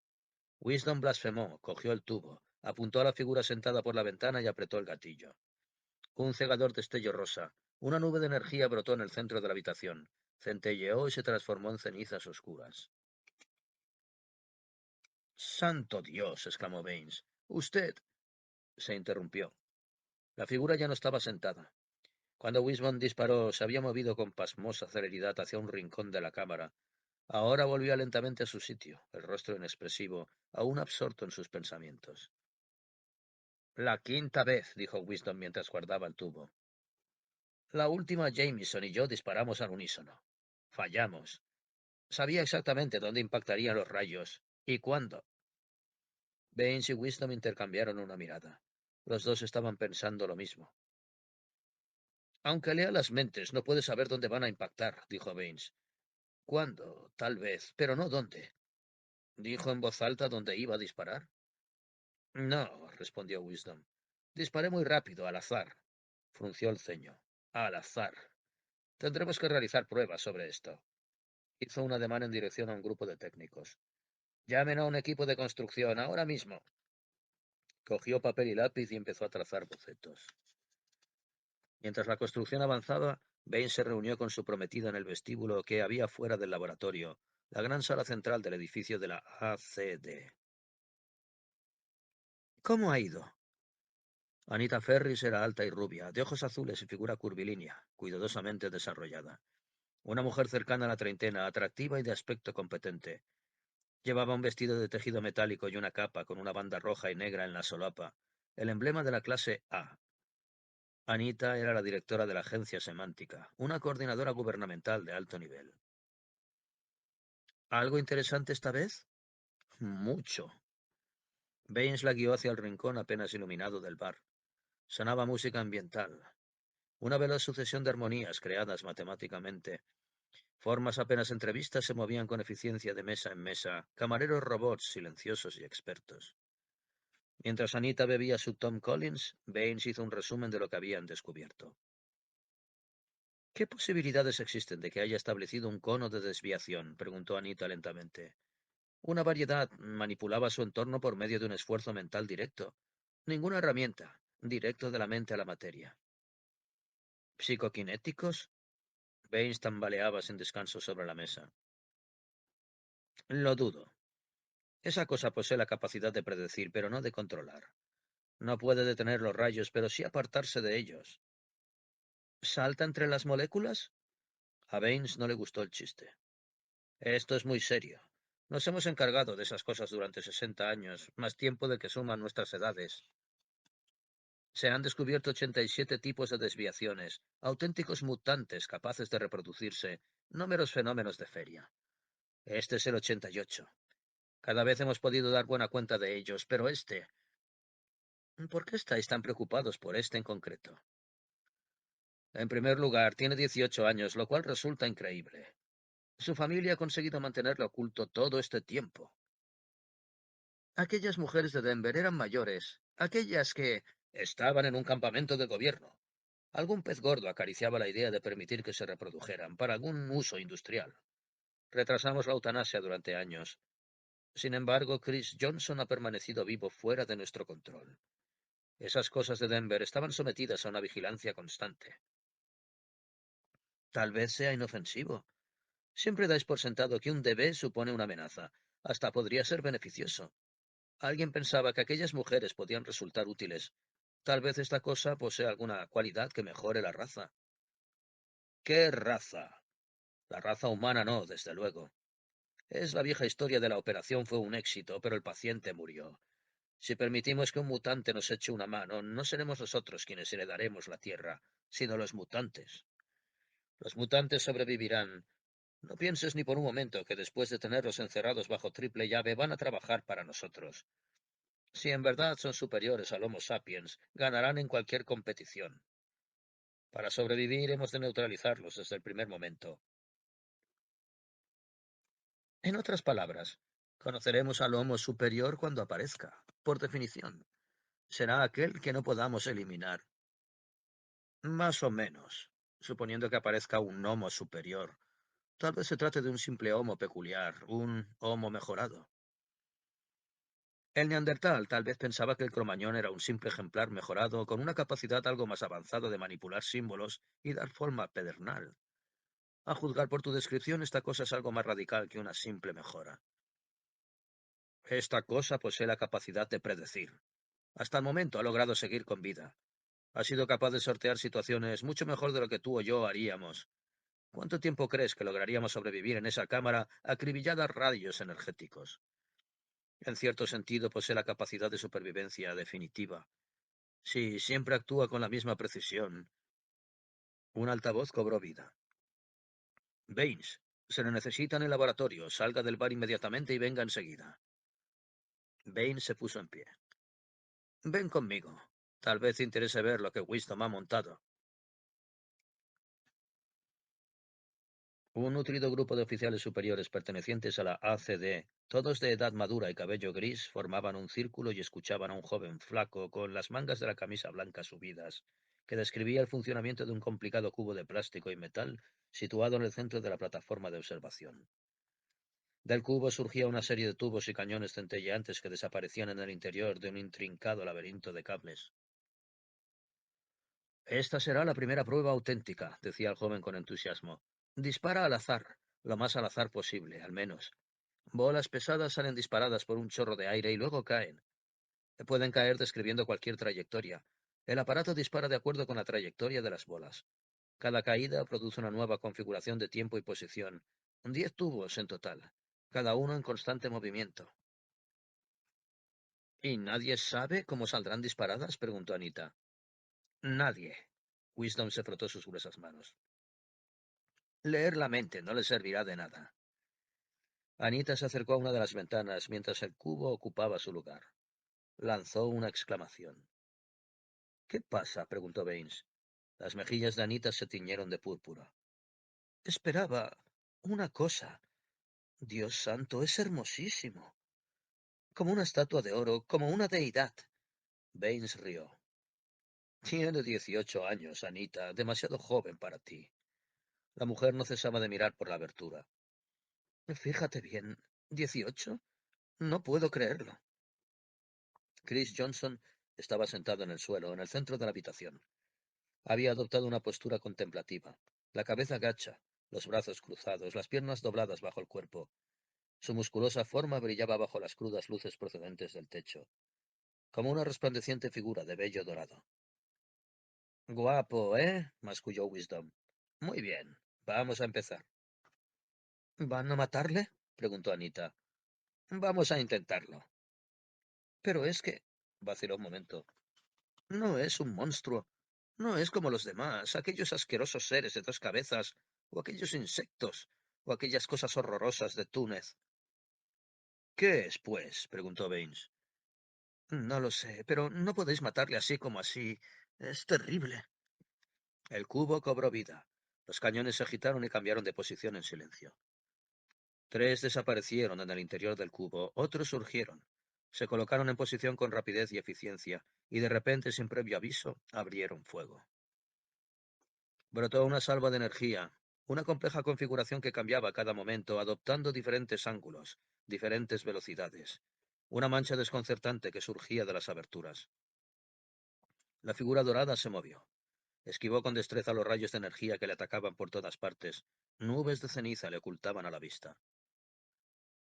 Wisdom blasfemó, cogió el tubo, apuntó a la figura sentada por la ventana y apretó el gatillo. Un cegador destello rosa, una nube de energía brotó en el centro de la habitación, centelleó y se transformó en cenizas oscuras. ¡Santo Dios! Exclamó Baines. Usted. Se interrumpió. La figura ya no estaba sentada. Cuando Wismond disparó, se había movido con pasmosa celeridad hacia un rincón de la cámara. Ahora volvía lentamente a su sitio, el rostro inexpresivo, aún absorto en sus pensamientos. La quinta vez, dijo Wisdom mientras guardaba el tubo. La última Jameson y yo disparamos al unísono. Fallamos. Sabía exactamente dónde impactarían los rayos y cuándo. Baines y Wisdom intercambiaron una mirada. Los dos estaban pensando lo mismo. Aunque lea las mentes, no puede saber dónde van a impactar, dijo Baines. ¿Cuándo? Tal vez, pero no dónde. ¿Dijo en voz alta dónde iba a disparar? No, respondió Wisdom. Disparé muy rápido, al azar. Frunció el ceño. Al azar. Tendremos que realizar pruebas sobre esto. Hizo un ademán en dirección a un grupo de técnicos. Llamen a un equipo de construcción ahora mismo. Cogió papel y lápiz y empezó a trazar bocetos. Mientras la construcción avanzaba, Bain se reunió con su prometida en el vestíbulo que había fuera del laboratorio, la gran sala central del edificio de la ACD. ¿Cómo ha ido? Anita Ferris era alta y rubia, de ojos azules y figura curvilínea, cuidadosamente desarrollada. Una mujer cercana a la treintena, atractiva y de aspecto competente. Llevaba un vestido de tejido metálico y una capa con una banda roja y negra en la solapa, el emblema de la clase A. Anita era la directora de la agencia semántica, una coordinadora gubernamental de alto nivel. ¿Algo interesante esta vez? Mucho. Baines la guió hacia el rincón apenas iluminado del bar. Sonaba música ambiental, una veloz sucesión de armonías creadas matemáticamente. Formas apenas entrevistas se movían con eficiencia de mesa en mesa, camareros robots silenciosos y expertos. Mientras Anita bebía su Tom Collins, Baines hizo un resumen de lo que habían descubierto. ¿Qué posibilidades existen de que haya establecido un cono de desviación? Preguntó Anita lentamente. Una variedad manipulaba su entorno por medio de un esfuerzo mental directo. Ninguna herramienta, directo de la mente a la materia. ¿Psicoquinéticos? Baines tambaleaba sin descanso sobre la mesa. Lo dudo. Esa cosa posee la capacidad de predecir, pero no de controlar. No puede detener los rayos, pero sí apartarse de ellos. ¿Salta entre las moléculas? A Baines no le gustó el chiste. Esto es muy serio. Nos hemos encargado de esas cosas durante 60 años, más tiempo del que suman nuestras edades. Se han descubierto 87 tipos de desviaciones, auténticos mutantes capaces de reproducirse, no meros fenómenos de feria. Este es el 88. Cada vez hemos podido dar buena cuenta de ellos, pero este... ¿Por qué estáis tan preocupados por este en concreto? En primer lugar, tiene 18 años, lo cual resulta increíble. Su familia ha conseguido mantenerlo oculto todo este tiempo. Aquellas mujeres de Denver eran mayores, aquellas que estaban en un campamento de gobierno. Algún pez gordo acariciaba la idea de permitir que se reprodujeran para algún uso industrial. Retrasamos la eutanasia durante años. Sin embargo, Chris Johnson ha permanecido vivo fuera de nuestro control. Esas cosas de Denver estaban sometidas a una vigilancia constante. Tal vez sea inofensivo. Siempre dais por sentado que un bebé supone una amenaza. Hasta podría ser beneficioso. Alguien pensaba que aquellas mujeres podían resultar útiles. Tal vez esta cosa posee alguna cualidad que mejore la raza. ¿Qué raza? La raza humana no, desde luego. Es la vieja historia de la operación fue un éxito, pero el paciente murió. Si permitimos que un mutante nos eche una mano, no seremos nosotros quienes heredaremos la Tierra, sino los mutantes. Los mutantes sobrevivirán. No pienses ni por un momento que después de tenerlos encerrados bajo triple llave van a trabajar para nosotros. Si en verdad son superiores al Homo sapiens, ganarán en cualquier competición. Para sobrevivir hemos de neutralizarlos desde el primer momento. En otras palabras, conoceremos al Homo superior cuando aparezca, por definición. Será aquel que no podamos eliminar. Más o menos, suponiendo que aparezca un Homo superior. Tal vez se trate de un simple Homo peculiar, un Homo mejorado. El neandertal tal vez pensaba que el cromañón era un simple ejemplar mejorado con una capacidad algo más avanzada de manipular símbolos y dar forma pedernal. A juzgar por tu descripción, esta cosa es algo más radical que una simple mejora. Esta cosa posee la capacidad de predecir. Hasta el momento ha logrado seguir con vida. Ha sido capaz de sortear situaciones mucho mejor de lo que tú o yo haríamos. ¿Cuánto tiempo crees que lograríamos sobrevivir en esa cámara acribillada a radios energéticos? En cierto sentido, posee la capacidad de supervivencia definitiva. Sí, siempre actúa con la misma precisión. Un altavoz cobró vida. Baines, se le necesita en el laboratorio. Salga del bar inmediatamente y venga enseguida. Baines se puso en pie. Ven conmigo. Tal vez te interese ver lo que Wisdom ha montado. Un nutrido grupo de oficiales superiores pertenecientes a la ACD, todos de edad madura y cabello gris, formaban un círculo y escuchaban a un joven flaco con las mangas de la camisa blanca subidas, que describía el funcionamiento de un complicado cubo de plástico y metal situado en el centro de la plataforma de observación. Del cubo surgía una serie de tubos y cañones centelleantes que desaparecían en el interior de un intrincado laberinto de cables. Esta será la primera prueba auténtica, decía el joven con entusiasmo. Dispara al azar, lo más al azar posible, al menos. Bolas pesadas salen disparadas por un chorro de aire y luego caen. Pueden caer describiendo cualquier trayectoria. El aparato dispara de acuerdo con la trayectoria de las bolas. Cada caída produce una nueva configuración de tiempo y posición. 10 tubos en total, cada uno en constante movimiento. ¿Y nadie sabe cómo saldrán disparadas? Preguntó Anita. Nadie. Wisdom se frotó sus gruesas manos. Leer la mente no le servirá de nada. Anita se acercó a una de las ventanas mientras el cubo ocupaba su lugar. Lanzó una exclamación. ¿Qué pasa? Preguntó Baines. Las mejillas de Anita se tiñeron de púrpura. Esperaba una cosa. Dios santo, es hermosísimo. Como una estatua de oro, como una deidad. Baines rió. Tiene 18 años, Anita, demasiado joven para ti. La mujer no cesaba de mirar por la abertura. Fíjate bien, ¿18? No puedo creerlo. Chris Johnson estaba sentado en el suelo, en el centro de la habitación. Había adoptado una postura contemplativa, la cabeza gacha, los brazos cruzados, las piernas dobladas bajo el cuerpo. Su musculosa forma brillaba bajo las crudas luces procedentes del techo, como una resplandeciente figura de vello dorado. Guapo, ¿eh? Masculló Wisdom. Muy bien, vamos a empezar. ¿Van a matarle? Preguntó Anita. Vamos a intentarlo. Pero es que... vaciló un momento. No es un monstruo. No es como los demás, aquellos asquerosos seres de 2 cabezas, o aquellos insectos, o aquellas cosas horrorosas de Túnez. ¿Qué es, pues? Preguntó Baines. No lo sé, pero no podéis matarle así como así. Es terrible. El cubo cobró vida. Los cañones se agitaron y cambiaron de posición en silencio. 3 desaparecieron en el interior del cubo, otros surgieron. Se colocaron en posición con rapidez y eficiencia, y de repente, sin previo aviso, abrieron fuego. Brotó una salva de energía, una compleja configuración que cambiaba a cada momento, adoptando diferentes ángulos, diferentes velocidades. Una mancha desconcertante que surgía de las aberturas. La figura dorada se movió. Esquivó con destreza los rayos de energía que le atacaban por todas partes. Nubes de ceniza le ocultaban a la vista.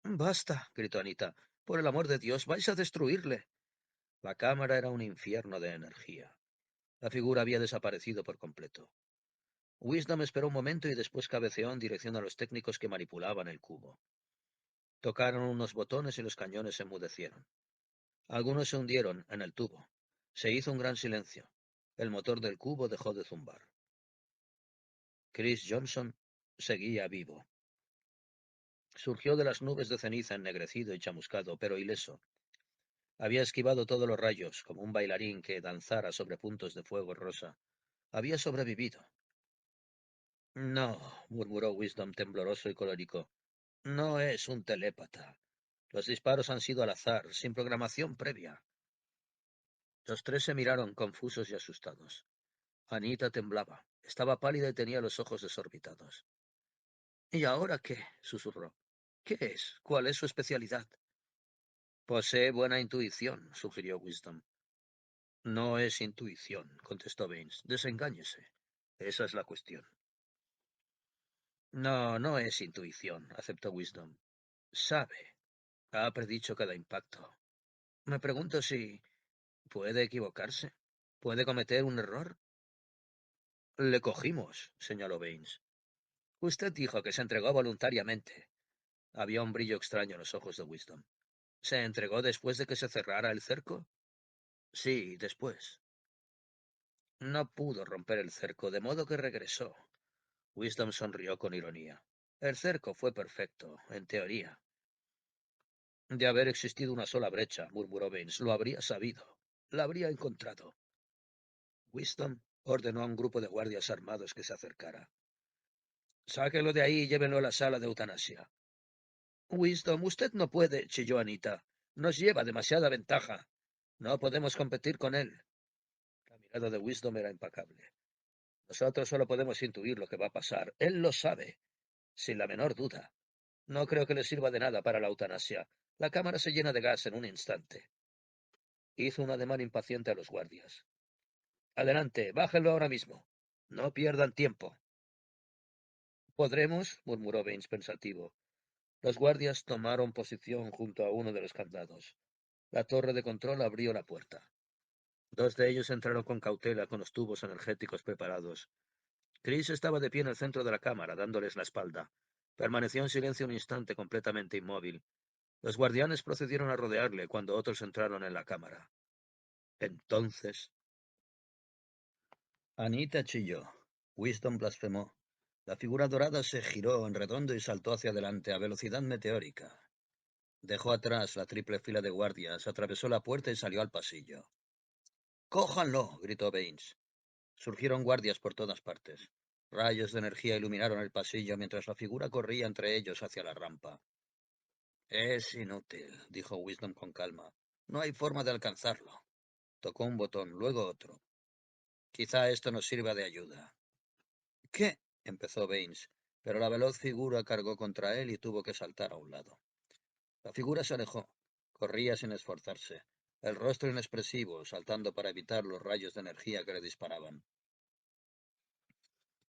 Basta, gritó Anita. Por el amor de Dios, vais a destruirle. La cámara era un infierno de energía. La figura había desaparecido por completo. Wisdom esperó un momento y después cabeceó en dirección a los técnicos que manipulaban el cubo. Tocaron unos botones y los cañones se enmudecieron. Algunos se hundieron en el tubo. Se hizo un gran silencio. El motor del cubo dejó de zumbar. Chris Johnson seguía vivo. Surgió de las nubes de ceniza ennegrecido y chamuscado, pero ileso. Había esquivado todos los rayos, como un bailarín que danzara sobre puntos de fuego rosa. Había sobrevivido. No, murmuró Wisdom tembloroso y colérico. No es un telépata. Los disparos han sido al azar, sin programación previa. Los 3 se miraron confusos y asustados. Anita temblaba. Estaba pálida y tenía los ojos desorbitados. ¿Y ahora qué? Susurró. ¿Qué es? ¿Cuál es su especialidad? Posee buena intuición, sugirió Wisdom. No es intuición, contestó Baines. Desengáñese. Esa es la cuestión. No, no es intuición, aceptó Wisdom. Sabe. Ha predicho cada impacto. Me pregunto si puede equivocarse. ¿Puede cometer un error? Le cogimos, señaló Baines. Usted dijo que se entregó voluntariamente. Había un brillo extraño en los ojos de Wisdom. ¿Se entregó después de que se cerrara el cerco? Sí, después. No pudo romper el cerco, de modo que regresó. Wisdom sonrió con ironía. El cerco fue perfecto, en teoría. De haber existido una sola brecha, murmuró Baines, lo habría sabido. La habría encontrado. Wisdom ordenó a un grupo de guardias armados que se acercara. Sáquelo de ahí y llévenlo a la sala de eutanasia. Wisdom, usted no puede, chilló Anita. Nos lleva demasiada ventaja. No podemos competir con él. La mirada de Wisdom era impecable. Nosotros solo podemos intuir lo que va a pasar. Él lo sabe, sin la menor duda. No creo que le sirva de nada para la eutanasia. La cámara se llena de gas en un instante. Hizo un ademán impaciente a los guardias. Adelante, bájenlo ahora mismo. No pierdan tiempo. ¿Podremos? Murmuró Baines pensativo. Los guardias tomaron posición junto a uno de los candados. La torre de control abrió la puerta. Dos de ellos entraron con cautela con los tubos energéticos preparados. Chris estaba de pie en el centro de la cámara, dándoles la espalda. Permaneció en silencio un instante completamente inmóvil. Los guardianes procedieron a rodearle cuando otros entraron en la cámara. Entonces, Anita chilló. Wisdom blasfemó. La figura dorada se giró en redondo y saltó hacia adelante a velocidad meteórica. Dejó atrás la triple fila de guardias, atravesó la puerta y salió al pasillo. ¡Cójanlo! Gritó Baines. Surgieron guardias por todas partes. Rayos de energía iluminaron el pasillo mientras la figura corría entre ellos hacia la rampa. Es inútil, dijo Wisdom con calma. No hay forma de alcanzarlo. Tocó un botón, luego otro. Quizá esto nos sirva de ayuda. ¿Qué? Empezó Baines, pero la veloz figura cargó contra él y tuvo que saltar a un lado. La figura se alejó. Corría sin esforzarse, el rostro inexpresivo, saltando para evitar los rayos de energía que le disparaban.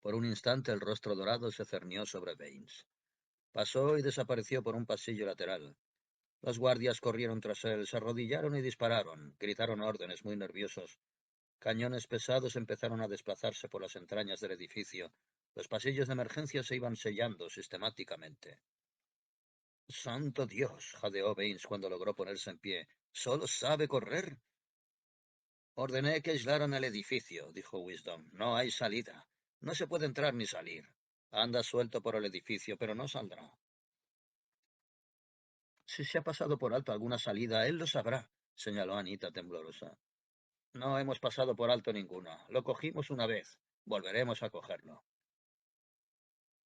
Por un instante el rostro dorado se cernió sobre Baines. Pasó y desapareció por un pasillo lateral. Los guardias corrieron tras él, se arrodillaron y dispararon, gritaron órdenes muy nerviosos. Cañones pesados empezaron a desplazarse por las entrañas del edificio. Los pasillos de emergencia se iban sellando sistemáticamente. ¡Santo Dios! Jadeó Baines cuando logró ponerse en pie. ¿Solo sabe correr? Ordené que aislaran el edificio, dijo Wisdom. No hay salida. No se puede entrar ni salir. Anda suelto por el edificio, pero no saldrá. Si se ha pasado por alto alguna salida, él lo sabrá, señaló Anita temblorosa. No hemos pasado por alto ninguna. Lo cogimos una vez. Volveremos a cogerlo.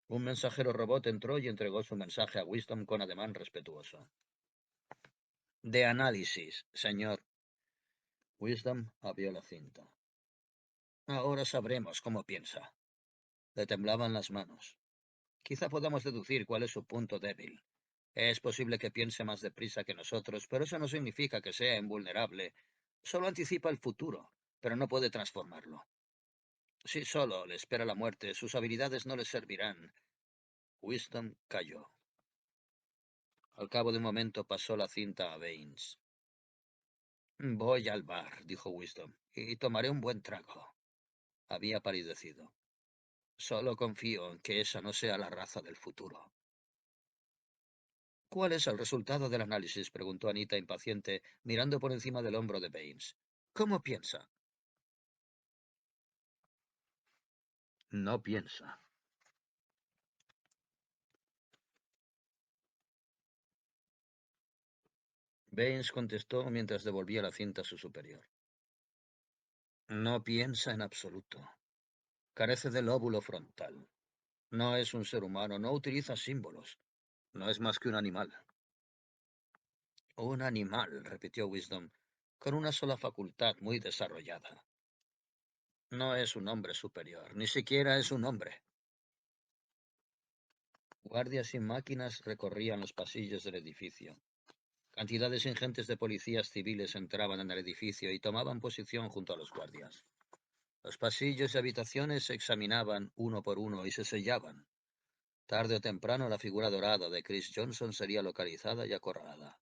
Un mensajero robot entró y entregó su mensaje a Wisdom con ademán respetuoso. De análisis, señor. Wisdom abrió la cinta. Ahora sabremos cómo piensa. Le temblaban las manos. Quizá podamos deducir cuál es su punto débil. Es posible que piense más deprisa que nosotros, pero eso no significa que sea invulnerable. Solo anticipa el futuro, pero no puede transformarlo. Si solo le espera la muerte, sus habilidades no le servirán. Wisdom calló. Al cabo de un momento pasó la cinta a Baines. Voy al bar, dijo Wisdom, y tomaré un buen trago. Había palidecido. Solo confío en que esa no sea la raza del futuro. ¿Cuál es el resultado del análisis? Preguntó Anita impaciente, mirando por encima del hombro de Baines. ¿Cómo piensa? No piensa. Baines contestó mientras devolvía la cinta a su superior. No piensa en absoluto. Carece del lóbulo frontal. No es un ser humano, no utiliza símbolos. No es más que un animal. Un animal, repitió Wisdom, con una sola facultad muy desarrollada. No es un hombre superior, ni siquiera es un hombre. Guardias y máquinas recorrían los pasillos del edificio. Cantidades ingentes de policías civiles entraban en el edificio y tomaban posición junto a los guardias. Los pasillos y habitaciones se examinaban uno por uno y se sellaban. Tarde o temprano la figura dorada de Chris Johnson sería localizada y acorralada.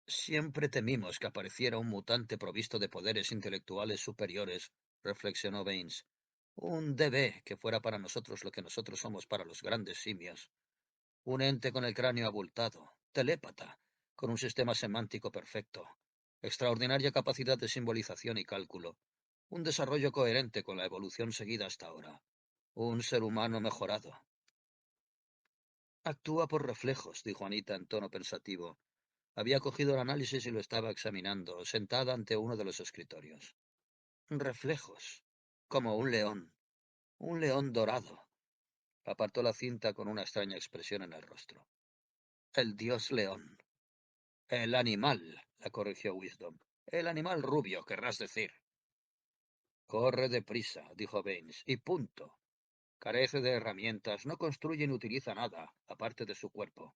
Siempre temimos que apareciera un mutante provisto de poderes intelectuales superiores, reflexionó Baines. Un DB que fuera para nosotros lo que nosotros somos para los grandes simios. Un ente con el cráneo abultado, telépata, con un sistema semántico perfecto, extraordinaria capacidad de simbolización y cálculo, un desarrollo coherente con la evolución seguida hasta ahora. Un ser humano mejorado. Actúa por reflejos, dijo Anita en tono pensativo. Había cogido el análisis y lo estaba examinando, sentada ante uno de los escritorios. Reflejos. Como un león. Un león dorado. Apartó la cinta con una extraña expresión en el rostro. El dios león. El animal, la corrigió Wisdom. El animal rubio, querrás decir. Corre deprisa, dijo Baines, y punto. Carece de herramientas, no construye ni utiliza nada, aparte de su cuerpo.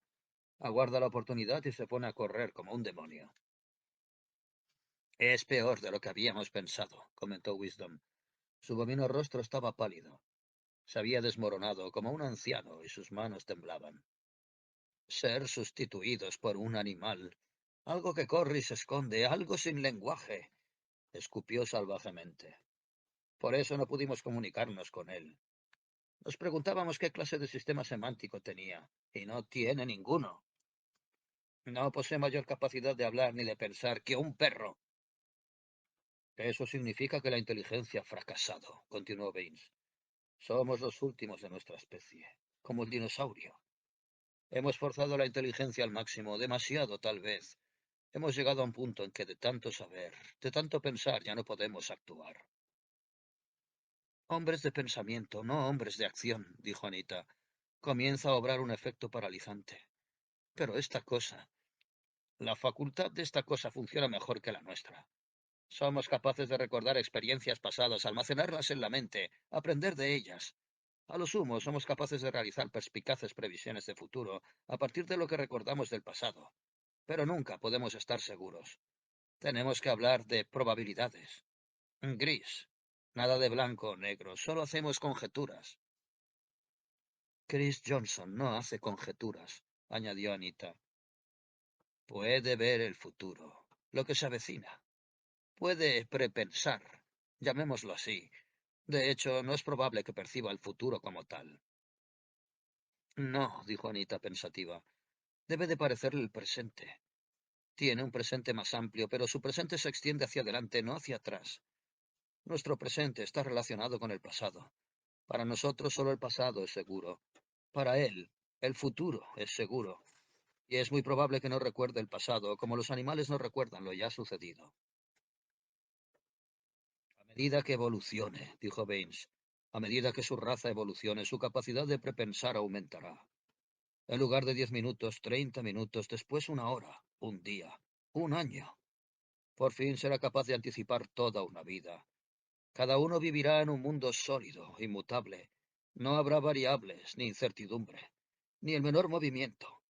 Aguarda la oportunidad y se pone a correr como un demonio. Es peor de lo que habíamos pensado, comentó Wisdom. Su bovino rostro estaba pálido. Se había desmoronado como un anciano y sus manos temblaban. Ser sustituidos por un animal, algo que corre y se esconde, algo sin lenguaje, escupió salvajemente. Por eso no pudimos comunicarnos con él. Nos preguntábamos qué clase de sistema semántico tenía, y no tiene ninguno. No posee mayor capacidad de hablar ni de pensar que un perro. Eso significa que la inteligencia ha fracasado, continuó Baines. Somos los últimos de nuestra especie, como el dinosaurio. Hemos forzado la inteligencia al máximo, demasiado tal vez. Hemos llegado a un punto en que de tanto saber, de tanto pensar, ya no podemos actuar. Hombres de pensamiento, no hombres de acción, dijo Anita. Comienza a obrar un efecto paralizante. Pero esta cosa, la facultad de esta cosa funciona mejor que la nuestra. Somos capaces de recordar experiencias pasadas, almacenarlas en la mente, aprender de ellas. A lo sumo, somos capaces de realizar perspicaces previsiones de futuro a partir de lo que recordamos del pasado. Pero nunca podemos estar seguros. Tenemos que hablar de probabilidades. Gris. Nada de blanco o negro, solo hacemos conjeturas. Chris Johnson no hace conjeturas, añadió Anita. Puede ver el futuro, lo que se avecina. Puede prepensar, llamémoslo así. De hecho, no es probable que perciba el futuro como tal. No, dijo Anita pensativa. Debe de parecerle el presente. Tiene un presente más amplio, pero su presente se extiende hacia adelante, no hacia atrás. Nuestro presente está relacionado con el pasado. Para nosotros solo el pasado es seguro. Para él, el futuro es seguro. Y es muy probable que no recuerde el pasado, como los animales no recuerdan lo ya sucedido. A medida que evolucione, dijo Baines, a medida que su raza evolucione, su capacidad de prepensar aumentará. En lugar de 10 minutos, 30 minutos, después una hora, un día, un año. Por fin será capaz de anticipar toda una vida. Cada uno vivirá en un mundo sólido, inmutable. No habrá variables, ni incertidumbre, ni el menor movimiento.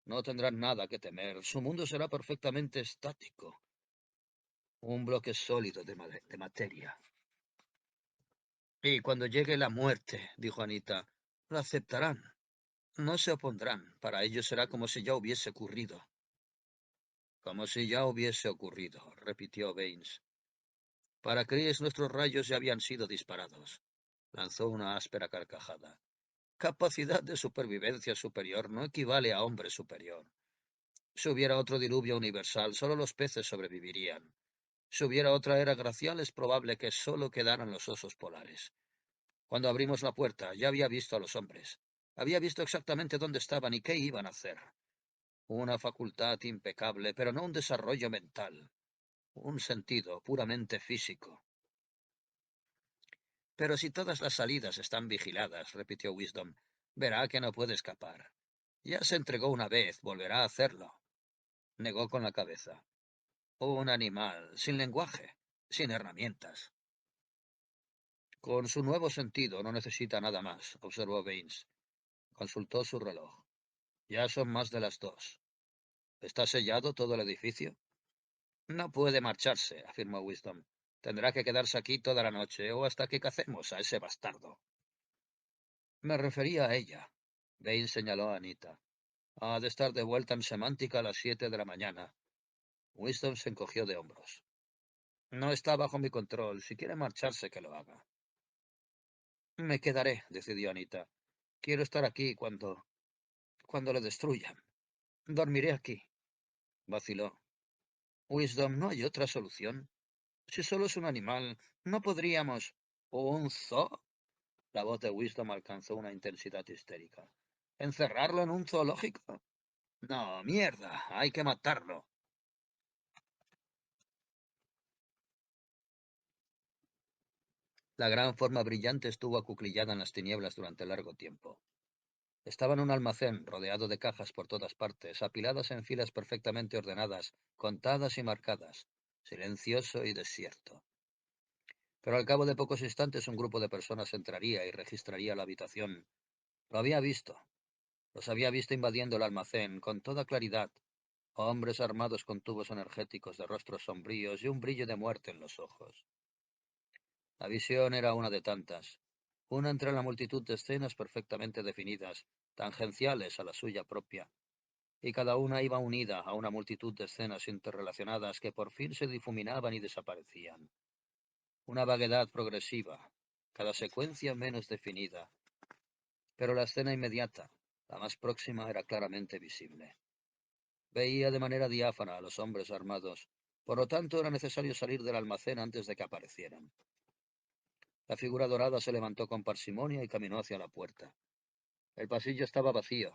No tendrán nada que temer. Su mundo será perfectamente estático. Un bloque sólido de materia. Y cuando llegue la muerte, dijo Anita, lo aceptarán. No se opondrán. Para ellos será como si ya hubiese ocurrido. Como si ya hubiese ocurrido, repitió Baines. Para Chris nuestros rayos ya habían sido disparados. Lanzó una áspera carcajada. Capacidad de supervivencia superior no equivale a hombre superior. Si hubiera otro diluvio universal, solo los peces sobrevivirían. Si hubiera otra era glacial, es probable que solo quedaran los osos polares. Cuando abrimos la puerta, ya había visto a los hombres. Había visto exactamente dónde estaban y qué iban a hacer. Una facultad impecable, pero no un desarrollo mental. Un sentido puramente físico. Pero si todas las salidas están vigiladas, repitió Wisdom, verá que no puede escapar. Ya se entregó una vez, volverá a hacerlo. Negó con la cabeza. Un animal, sin lenguaje, sin herramientas. Con su nuevo sentido no necesita nada más, observó Baines. Consultó su reloj. Ya son más de las 2. ¿Está sellado todo el edificio? No puede marcharse, afirmó Wisdom. Tendrá que quedarse aquí toda la noche o hasta que cacemos a ese bastardo. Me refería a ella. Baines señaló a Anita. Ha de estar de vuelta en semántica a las 7 de la mañana. Wisdom se encogió de hombros. No está bajo mi control. Si quiere marcharse, que lo haga. Me quedaré, decidió Anita. Quiero estar aquí cuando le destruyan. Dormiré aquí. Vaciló. Wisdom, ¿no hay otra solución? Si solo es un animal, no podríamos. ¿Un zoo? La voz de Wisdom alcanzó una intensidad histérica. ¿Encerrarlo en un zoológico? No, mierda, hay que matarlo. La gran forma brillante estuvo acuclillada en las tinieblas durante largo tiempo. Estaba en un almacén, rodeado de cajas por todas partes, apiladas en filas perfectamente ordenadas, contadas y marcadas, silencioso y desierto. Pero al cabo de pocos instantes un grupo de personas entraría y registraría la habitación. Lo había visto. Los había visto invadiendo el almacén con toda claridad. Hombres armados con tubos energéticos de rostros sombríos y un brillo de muerte en los ojos. La visión era una de tantas, una entre la multitud de escenas perfectamente definidas, tangenciales a la suya propia, y cada una iba unida a una multitud de escenas interrelacionadas que por fin se difuminaban y desaparecían. Una vaguedad progresiva, cada secuencia menos definida, pero la escena inmediata, la más próxima, era claramente visible. Veía de manera diáfana a los hombres armados, por lo tanto era necesario salir del almacén antes de que aparecieran. La figura dorada se levantó con parsimonia y caminó hacia la puerta. El pasillo estaba vacío.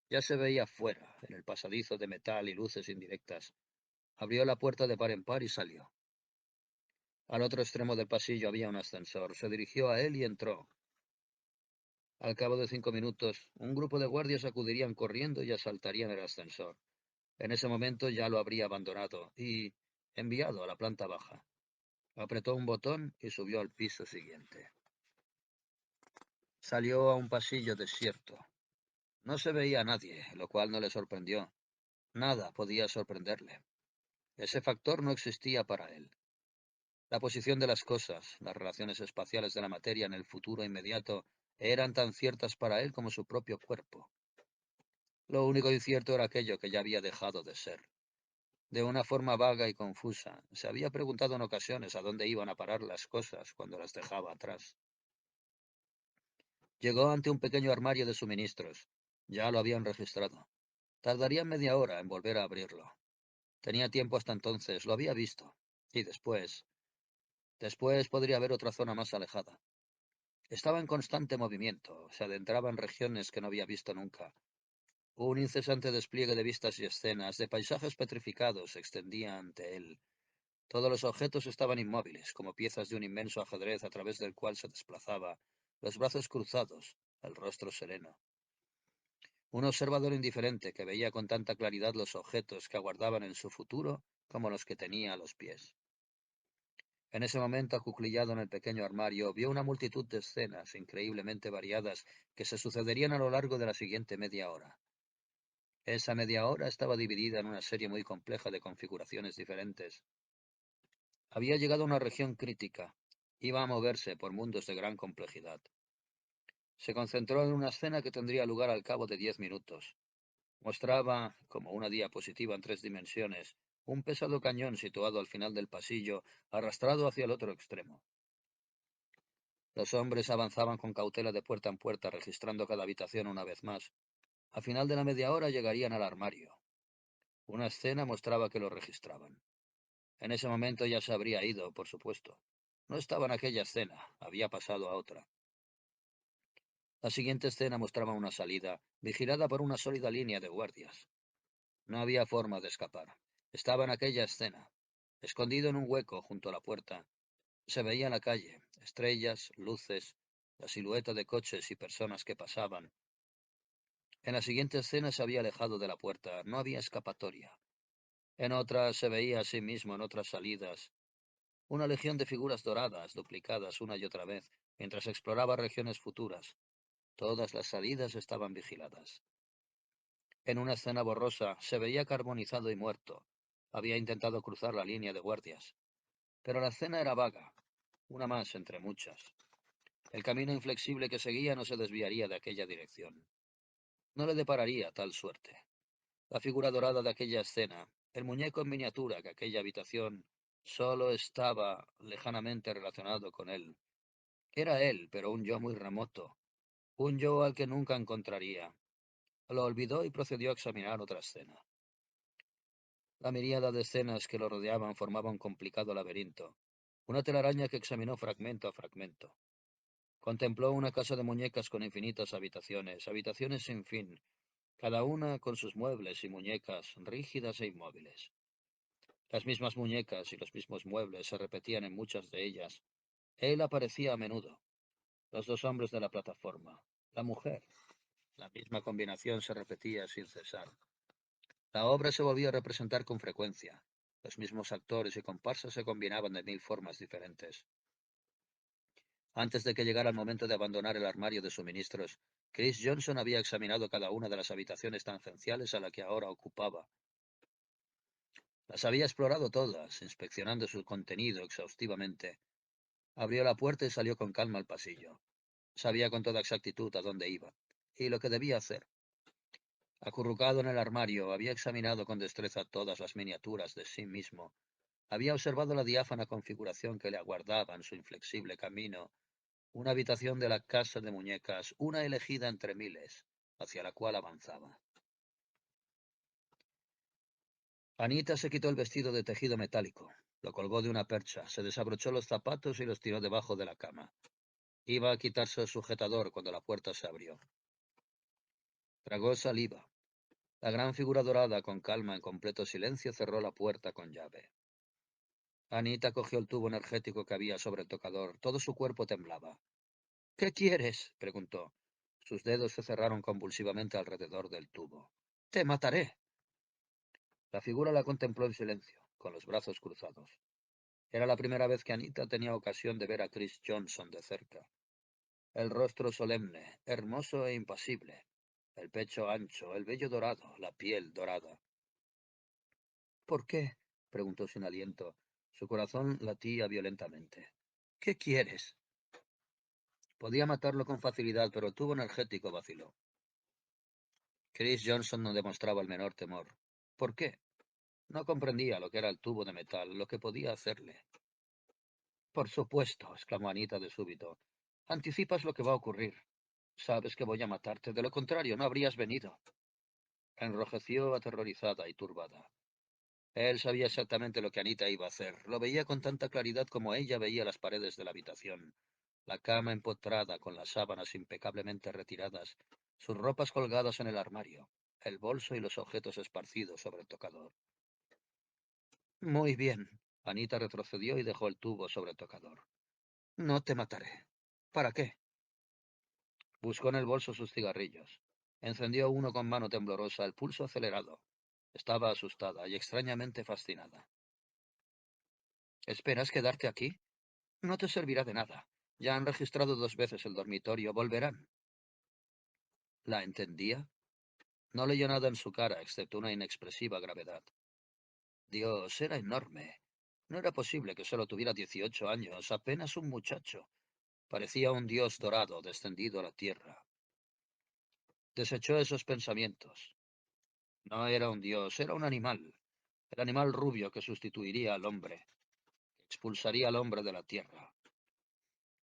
Ya se veía fuera, en el pasadizo de metal y luces indirectas. Abrió la puerta de par en par y salió. Al otro extremo del pasillo había un ascensor. Se dirigió a él y entró. Al cabo de 5 minutos, un grupo de guardias acudirían corriendo y asaltarían el ascensor. En ese momento ya lo habría abandonado y enviado a la planta baja. Apretó un botón y subió al piso siguiente. Salió a un pasillo desierto. No se veía a nadie, lo cual no le sorprendió. Nada podía sorprenderle. Ese factor no existía para él. La posición de las cosas, las relaciones espaciales de la materia en el futuro inmediato, eran tan ciertas para él como su propio cuerpo. Lo único incierto era aquello que ya había dejado de ser. De una forma vaga y confusa, se había preguntado en ocasiones a dónde iban a parar las cosas cuando las dejaba atrás. Llegó ante un pequeño armario de suministros. Ya lo habían registrado. Tardaría media hora en volver a abrirlo. Tenía tiempo hasta entonces, lo había visto. Y después podría haber otra zona más alejada. Estaba en constante movimiento, se adentraba en regiones que no había visto nunca. Un incesante despliegue de vistas y escenas, de paisajes petrificados, se extendía ante él. Todos los objetos estaban inmóviles, como piezas de un inmenso ajedrez a través del cual se desplazaba, los brazos cruzados, el rostro sereno. Un observador indiferente que veía con tanta claridad los objetos que aguardaban en su futuro como los que tenía a los pies. En ese momento, acuclillado en el pequeño armario, vio una multitud de escenas increíblemente variadas que se sucederían a lo largo de la siguiente media hora. Esa media hora estaba dividida en una serie muy compleja de configuraciones diferentes. Había llegado a una región crítica. Iba a moverse por mundos de gran complejidad. Se concentró en una escena que tendría lugar al cabo de 10 minutos. Mostraba, como una diapositiva en 3 dimensiones, un pesado cañón situado al final del pasillo, arrastrado hacia el otro extremo. Los hombres avanzaban con cautela de puerta en puerta, registrando cada habitación una vez más. A final de la media hora llegarían al armario. Una escena mostraba que lo registraban. En ese momento ya se habría ido, por supuesto. No estaba en aquella escena, había pasado a otra. La siguiente escena mostraba una salida, vigilada por una sólida línea de guardias. No había forma de escapar. Estaba en aquella escena, escondido en un hueco junto a la puerta. Se veía la calle, estrellas, luces, la silueta de coches y personas que pasaban. En la siguiente escena se había alejado de la puerta, no había escapatoria. En otra se veía a sí mismo en otras salidas, una legión de figuras doradas, duplicadas una y otra vez, mientras exploraba regiones futuras. Todas las salidas estaban vigiladas. En una escena borrosa se veía carbonizado y muerto. Había intentado cruzar la línea de guardias. Pero la escena era vaga, una más entre muchas. El camino inflexible que seguía no se desviaría de aquella dirección. No le depararía tal suerte. La figura dorada de aquella escena, el muñeco en miniatura que aquella habitación, solo estaba lejanamente relacionado con él. Era él, pero un yo muy remoto, un yo al que nunca encontraría. Lo olvidó y procedió a examinar otra escena. La miríada de escenas que lo rodeaban formaba un complicado laberinto, una telaraña que examinó fragmento a fragmento. Contempló una casa de muñecas con infinitas habitaciones, habitaciones sin fin, cada una con sus muebles y muñecas rígidas e inmóviles. Las mismas muñecas y los mismos muebles se repetían en muchas de ellas. Él aparecía a menudo. Los dos hombres de la plataforma. La mujer. La misma combinación se repetía sin cesar. La obra se volvía a representar con frecuencia. Los mismos actores y comparsas se combinaban de mil formas diferentes. Antes de que llegara el momento de abandonar el armario de suministros, Chris Johnson había examinado cada una de las habitaciones tangenciales a la que ahora ocupaba. Las había explorado todas, inspeccionando su contenido exhaustivamente. Abrió la puerta y salió con calma al pasillo. Sabía con toda exactitud a dónde iba y lo que debía hacer. Acurrucado en el armario, había examinado con destreza todas las miniaturas de sí mismo. Había observado la diáfana configuración que le aguardaba en su inflexible camino, una habitación de la casa de muñecas, una elegida entre miles, hacia la cual avanzaba. Anita se quitó el vestido de tejido metálico, lo colgó de una percha, se desabrochó los zapatos y los tiró debajo de la cama. Iba a quitarse el sujetador cuando la puerta se abrió. Tragó saliva. La gran figura dorada, con calma en completo silencio, cerró la puerta con llave. Anita cogió el tubo energético que había sobre el tocador. Todo su cuerpo temblaba. ¿Qué quieres? Preguntó. Sus dedos se cerraron convulsivamente alrededor del tubo. Te mataré. La figura la contempló en silencio, con los brazos cruzados. Era la primera vez que Anita tenía ocasión de ver a Chris Johnson de cerca. El rostro solemne, hermoso e impasible. El pecho ancho, el vello dorado, la piel dorada. ¿Por qué? Preguntó sin aliento. Su corazón latía violentamente. ¿Qué quieres? Podía matarlo con facilidad, pero el tubo energético vaciló. Chris Johnson no demostraba el menor temor. ¿Por qué? No comprendía lo que era el tubo de metal, lo que podía hacerle. Por supuesto, exclamó Anita de súbito. Anticipas lo que va a ocurrir. Sabes que voy a matarte, de lo contrario no habrías venido. Enrojeció aterrorizada y turbada. Él sabía exactamente lo que Anita iba a hacer. Lo veía con tanta claridad como ella veía las paredes de la habitación. La cama empotrada con las sábanas impecablemente retiradas, sus ropas colgadas en el armario, el bolso y los objetos esparcidos sobre el tocador. Muy bien. Anita retrocedió y dejó el tubo sobre el tocador. No te mataré. ¿Para qué? Buscó en el bolso sus cigarrillos. Encendió uno con mano temblorosa, el pulso acelerado. Estaba asustada y extrañamente fascinada. ¿Esperas quedarte aquí? No te servirá de nada. Ya han registrado 2 veces el dormitorio. Volverán. ¿La entendía? No leyó nada en su cara, excepto una inexpresiva gravedad. Dios, era enorme. No era posible que solo tuviera 18 años, apenas un muchacho. Parecía un dios dorado descendido a la tierra. Desechó esos pensamientos. No era un dios, era un animal. El animal rubio que sustituiría al hombre, que expulsaría al hombre de la tierra.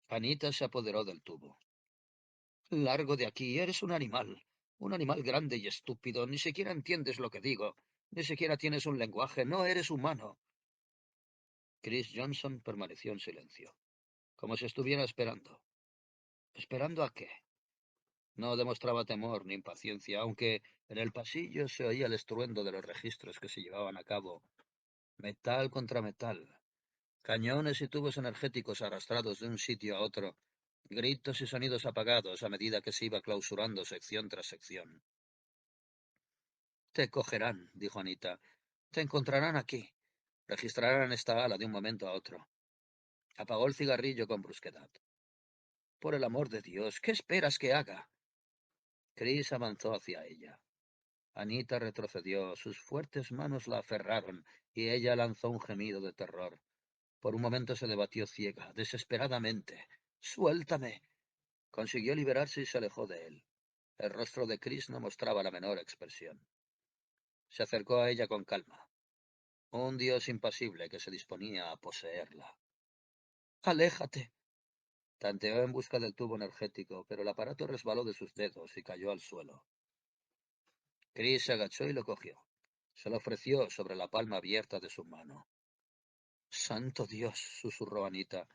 Anita se apoderó del tubo. Largo de aquí, eres un animal grande y estúpido, ni siquiera entiendes lo que digo, ni siquiera tienes un lenguaje, no eres humano. Chris Johnson permaneció en silencio, como si estuviera esperando. ¿Esperando a qué? No demostraba temor ni impaciencia, aunque en el pasillo se oía el estruendo de los registros que se llevaban a cabo. Metal contra metal, cañones y tubos energéticos arrastrados de un sitio a otro, gritos y sonidos apagados a medida que se iba clausurando sección tras sección. Te cogerán, dijo Anita. Te encontrarán aquí. Registrarán esta ala de un momento a otro. Apagó el cigarrillo con brusquedad. Por el amor de Dios, ¿qué esperas que haga? Chris avanzó hacia ella. Anita retrocedió, sus fuertes manos la aferraron, y ella lanzó un gemido de terror. Por un momento se debatió ciega, desesperadamente. ¡Suéltame! Consiguió liberarse y se alejó de él. El rostro de Chris no mostraba la menor expresión. Se acercó a ella con calma. Un dios impasible que se disponía a poseerla. ¡Aléjate! Tanteó en busca del tubo energético, pero el aparato resbaló de sus dedos y cayó al suelo. Chris se agachó y lo cogió. Se lo ofreció sobre la palma abierta de su mano. ¡Santo Dios! Susurró Anita.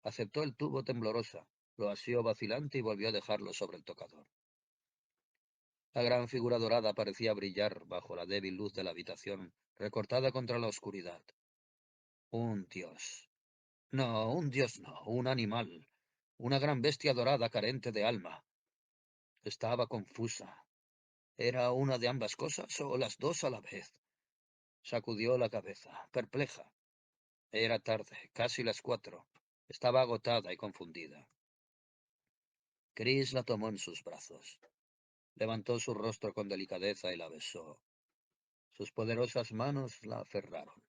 Aceptó el tubo temblorosa, lo asió vacilante y volvió a dejarlo sobre el tocador. La gran figura dorada parecía brillar bajo la débil luz de la habitación, recortada contra la oscuridad. Un dios. No, un dios no, un animal. Una gran bestia dorada carente de alma. Estaba confusa. ¿Era una de ambas cosas o las dos a la vez? Sacudió la cabeza, perpleja. Era tarde, casi las 4. Estaba agotada y confundida. Chris la tomó en sus brazos. Levantó su rostro con delicadeza y la besó. Sus poderosas manos la aferraron.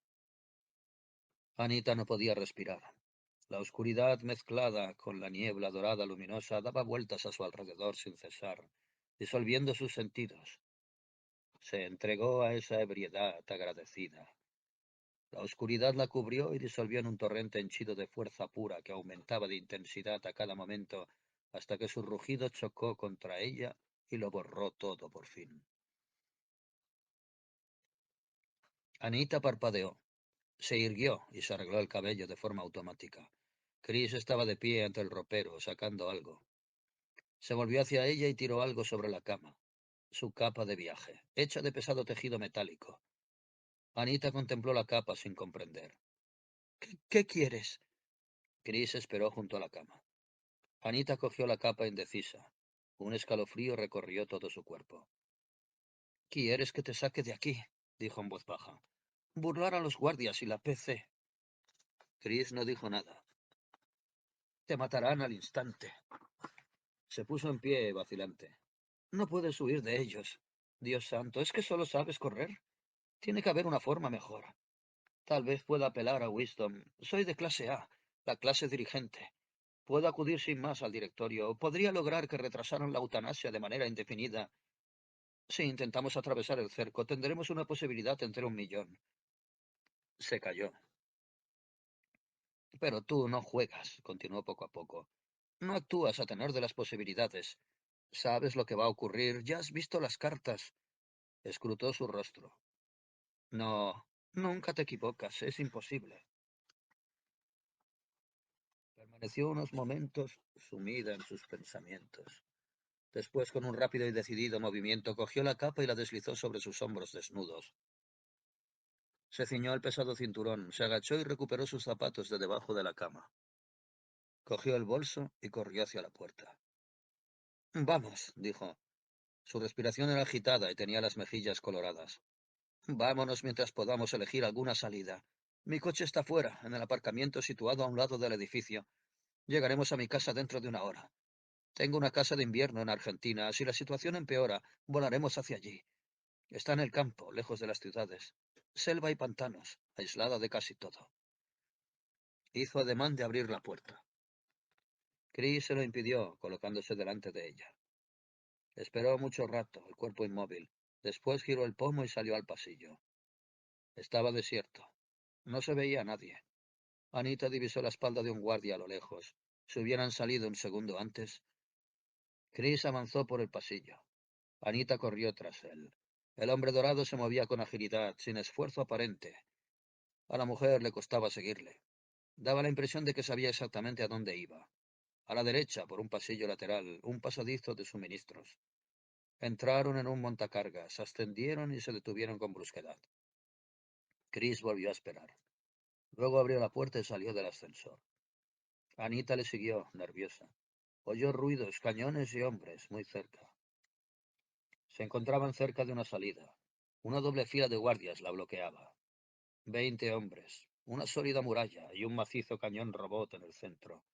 Anita no podía respirar. La oscuridad mezclada con la niebla dorada luminosa daba vueltas a su alrededor sin cesar, disolviendo sus sentidos. Se entregó a esa ebriedad agradecida. La oscuridad la cubrió y disolvió en un torrente henchido de fuerza pura que aumentaba de intensidad a cada momento hasta que su rugido chocó contra ella y lo borró todo por fin. Anita parpadeó. Se irguió y se arregló el cabello de forma automática. Chris estaba de pie ante el ropero, sacando algo. Se volvió hacia ella y tiró algo sobre la cama. Su capa de viaje, hecha de pesado tejido metálico. Anita contempló la capa sin comprender. ¿Qué quieres? Chris esperó junto a la cama. Anita cogió la capa indecisa. Un escalofrío recorrió todo su cuerpo. ¿Quieres que te saque de aquí? Dijo en voz baja. Burlar a los guardias y la PC. Chris no dijo nada. Te matarán al instante. Se puso en pie, vacilante. No puedes huir de ellos. Dios santo, ¿es que solo sabes correr? Tiene que haber una forma mejor. Tal vez pueda apelar a Wisdom. Soy de clase A, la clase dirigente. Puedo acudir sin más al directorio. Podría lograr que retrasaran la eutanasia de manera indefinida. Si intentamos atravesar el cerco, tendremos una posibilidad entre 1.000.000. Se calló. Pero tú no juegas, continuó poco a poco. No actúas a tenor de las posibilidades. Sabes lo que va a ocurrir, ya has visto las cartas. Escrutó su rostro. No, nunca te equivocas, es imposible. Permaneció unos momentos sumida en sus pensamientos. Después, con un rápido y decidido movimiento, cogió la capa y la deslizó sobre sus hombros desnudos. Se ciñó el pesado cinturón, se agachó y recuperó sus zapatos de debajo de la cama. Cogió el bolso y corrió hacia la puerta. Vamos, dijo. Su respiración era agitada y tenía las mejillas coloradas. Vámonos mientras podamos elegir alguna salida. Mi coche está fuera, en el aparcamiento situado a un lado del edificio. Llegaremos a mi casa dentro de 1 hora. Tengo una casa de invierno en Argentina. Si la situación empeora, volaremos hacia allí. Está en el campo, lejos de las ciudades. Selva y pantanos, aislada de casi todo. Hizo ademán de abrir la puerta. Chris se lo impidió, colocándose delante de ella. Esperó mucho rato, el cuerpo inmóvil. Después giró el pomo y salió al pasillo. Estaba desierto. No se veía a nadie. Anita divisó la espalda de un guardia a lo lejos. Si hubieran salido un segundo antes. Chris avanzó por el pasillo. Anita corrió tras él. El hombre dorado se movía con agilidad, sin esfuerzo aparente. A la mujer le costaba seguirle. Daba la impresión de que sabía exactamente a dónde iba. A la derecha, por un pasillo lateral, un pasadizo de suministros. Entraron en un montacargas, ascendieron y se detuvieron con brusquedad. Chris volvió a esperar. Luego abrió la puerta y salió del ascensor. Anita le siguió, nerviosa. Oyó ruidos, cañones y hombres, muy cerca. Se encontraban cerca de una salida. Una doble fila de guardias la bloqueaba. 20 hombres, una sólida muralla y un macizo cañón robot en el centro.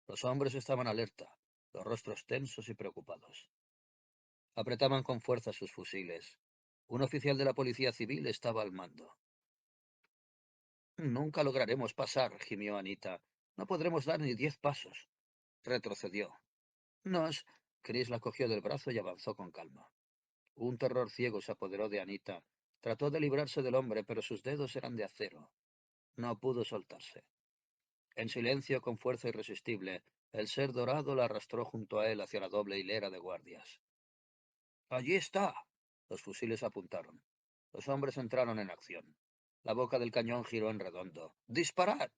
Los hombres estaban alerta, los rostros tensos y preocupados. Apretaban con fuerza sus fusiles. Un oficial de la policía civil estaba al mando. Nunca lograremos pasar, gimió Anita. No podremos dar ni 10 pasos. Retrocedió. Nos... Chris la cogió del brazo y avanzó con calma. Un terror ciego se apoderó de Anita. Trató de librarse del hombre, pero sus dedos eran de acero. No pudo soltarse. En silencio, con fuerza irresistible, el ser dorado la arrastró junto a él hacia la doble hilera de guardias. ¡Allí está! Los fusiles apuntaron. Los hombres entraron en acción. La boca del cañón giró en redondo. ¡Disparad!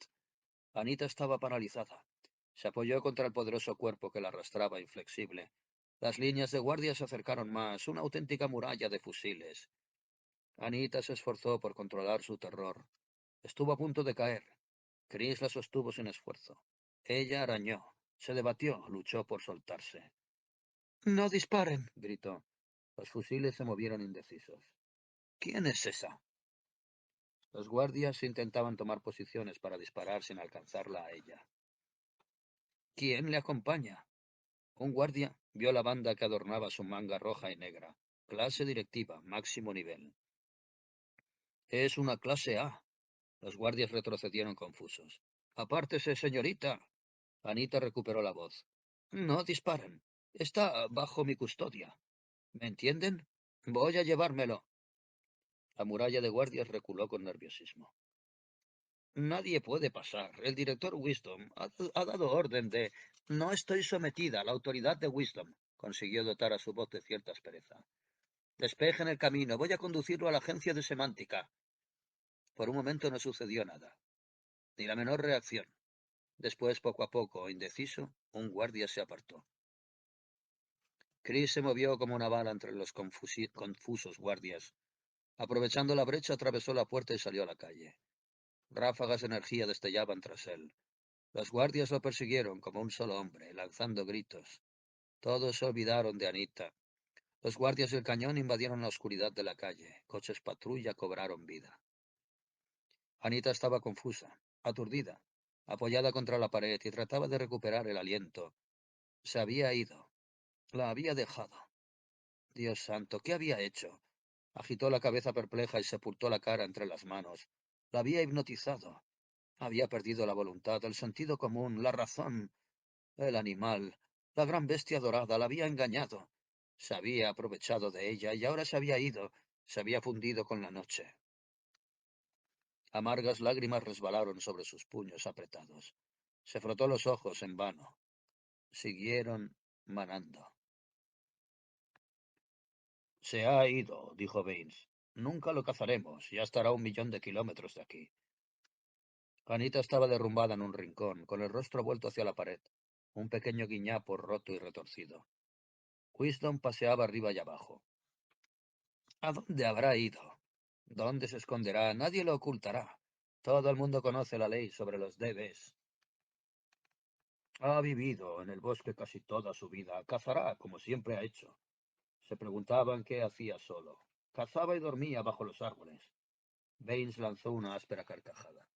Anita estaba paralizada. Se apoyó contra el poderoso cuerpo que la arrastraba inflexible. Las líneas de guardia se acercaron más, una auténtica muralla de fusiles. Anita se esforzó por controlar su terror. Estuvo a punto de caer. Chris la sostuvo sin esfuerzo. Ella arañó, se debatió, luchó por soltarse. No disparen, gritó. Los fusiles se movieron indecisos. ¿Quién es esa? Los guardias intentaban tomar posiciones para disparar sin alcanzarla a ella. ¿Quién le acompaña? Un guardia vio la banda que adornaba su manga roja y negra. Clase directiva, máximo nivel. Es una clase A. Los guardias retrocedieron confusos. Apártese, señorita. Anita recuperó la voz. No disparen. Está bajo mi custodia. ¿Me entienden? Voy a llevármelo. La muralla de guardias reculó con nerviosismo. Nadie puede pasar. El director Wisdom ha dado orden de... No estoy sometida a la autoridad de Wisdom. Consiguió dotar a su voz de cierta aspereza. Despejen el camino. Voy a conducirlo a la agencia de semántica. Por un momento no sucedió nada. Ni la menor reacción. Después, poco a poco, indeciso, un guardia se apartó. Chris se movió como una bala entre los confusos guardias. Aprovechando la brecha, atravesó la puerta y salió a la calle. Ráfagas de energía destellaban tras él. Los guardias lo persiguieron como un solo hombre, lanzando gritos. Todos se olvidaron de Anita. Los guardias del cañón invadieron la oscuridad de la calle. Coches patrulla cobraron vida. Anita estaba confusa, aturdida, apoyada contra la pared y trataba de recuperar el aliento. Se había ido. La había dejado. Dios santo, ¿qué había hecho? Agitó la cabeza perpleja y sepultó la cara entre las manos. La había hipnotizado. Había perdido la voluntad, el sentido común, la razón. El animal, la gran bestia dorada, la había engañado. Se había aprovechado de ella y ahora se había ido, se había fundido con la noche. Amargas lágrimas resbalaron sobre sus puños apretados. Se frotó los ojos en vano. Siguieron manando. Se ha ido, dijo Baines. Nunca lo cazaremos, ya estará a 1 millón de kilómetros de aquí. Anita estaba derrumbada en un rincón, con el rostro vuelto hacia la pared, un pequeño guiñapo roto y retorcido. Wisdom paseaba arriba y abajo. ¿A dónde habrá ido? ¿Dónde se esconderá? Nadie lo ocultará. Todo el mundo conoce la ley sobre los DBs. Ha vivido en el bosque casi toda su vida. Cazará, como siempre ha hecho. Se preguntaban qué hacía solo. Cazaba y dormía bajo los árboles. Baines lanzó una áspera carcajada.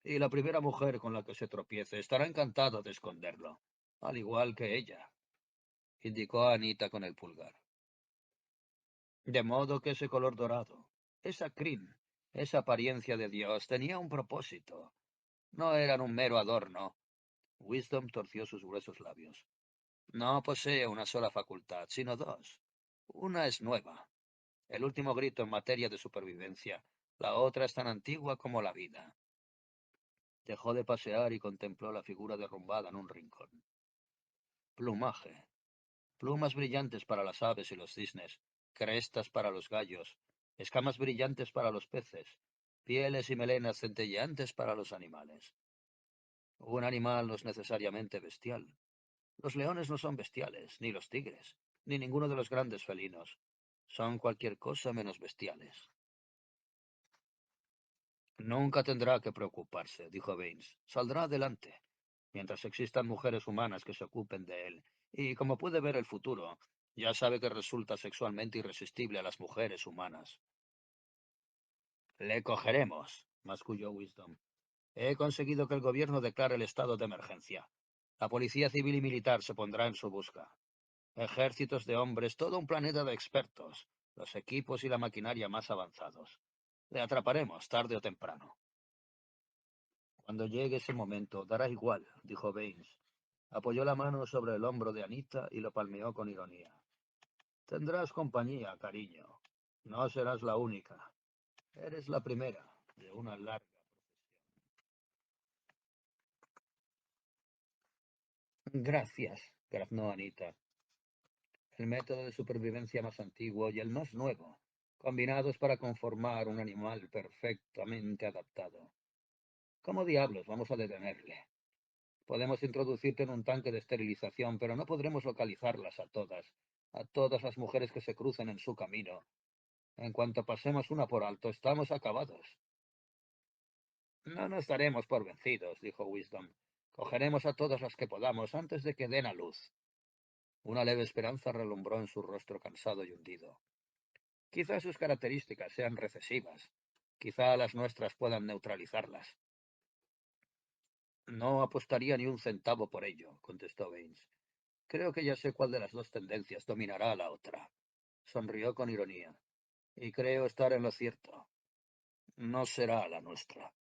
Y la primera mujer con la que se tropiece estará encantada de esconderlo, al igual que ella, indicó a Anita con el pulgar. De modo que ese color dorado, esa crin, esa apariencia de Dios, tenía un propósito. No eran un mero adorno. Wisdom torció sus gruesos labios. No posee una sola facultad, sino dos. Una es nueva, el último grito en materia de supervivencia. La otra es tan antigua como la vida. Dejó de pasear y contempló la figura derrumbada en un rincón. Plumaje. Plumas brillantes para las aves y los cisnes, crestas para los gallos, escamas brillantes para los peces, pieles y melenas centelleantes para los animales. Un animal no es necesariamente bestial. Los leones no son bestiales, ni los tigres, ni ninguno de los grandes felinos. Son cualquier cosa menos bestiales. Nunca tendrá que preocuparse, dijo Baines. Saldrá adelante, mientras existan mujeres humanas que se ocupen de él. Y como puede ver el futuro, ya sabe que resulta sexualmente irresistible a las mujeres humanas. Le cogeremos, masculló Wisdom. He conseguido que el gobierno declare el estado de emergencia. La policía civil y militar se pondrá en su busca. Ejércitos de hombres, todo un planeta de expertos, los equipos y la maquinaria más avanzados. Le atraparemos tarde o temprano. Cuando llegue ese momento, dará igual, dijo Baines. Apoyó la mano sobre el hombro de Anita y lo palmeó con ironía. Tendrás compañía, cariño. No serás la única. Eres la primera de una larga. Gracias, graznó Anita. El método de supervivencia más antiguo y el más nuevo, combinados para conformar un animal perfectamente adaptado. ¿Cómo diablos vamos a detenerle? Podemos introducirte en un tanque de esterilización, pero no podremos localizarlas a todas las mujeres que se crucen en su camino. En cuanto pasemos una por alto, estamos acabados. No nos daremos por vencidos, dijo Wisdom. Cogeremos a todas las que podamos antes de que den a luz. Una leve esperanza relumbró en su rostro cansado y hundido. Quizá sus características sean recesivas. Quizá las nuestras puedan neutralizarlas. No apostaría ni un centavo por ello, contestó Baines. Creo que ya sé cuál de las dos tendencias dominará a la otra. Sonrió con ironía. Y creo estar en lo cierto. No será la nuestra.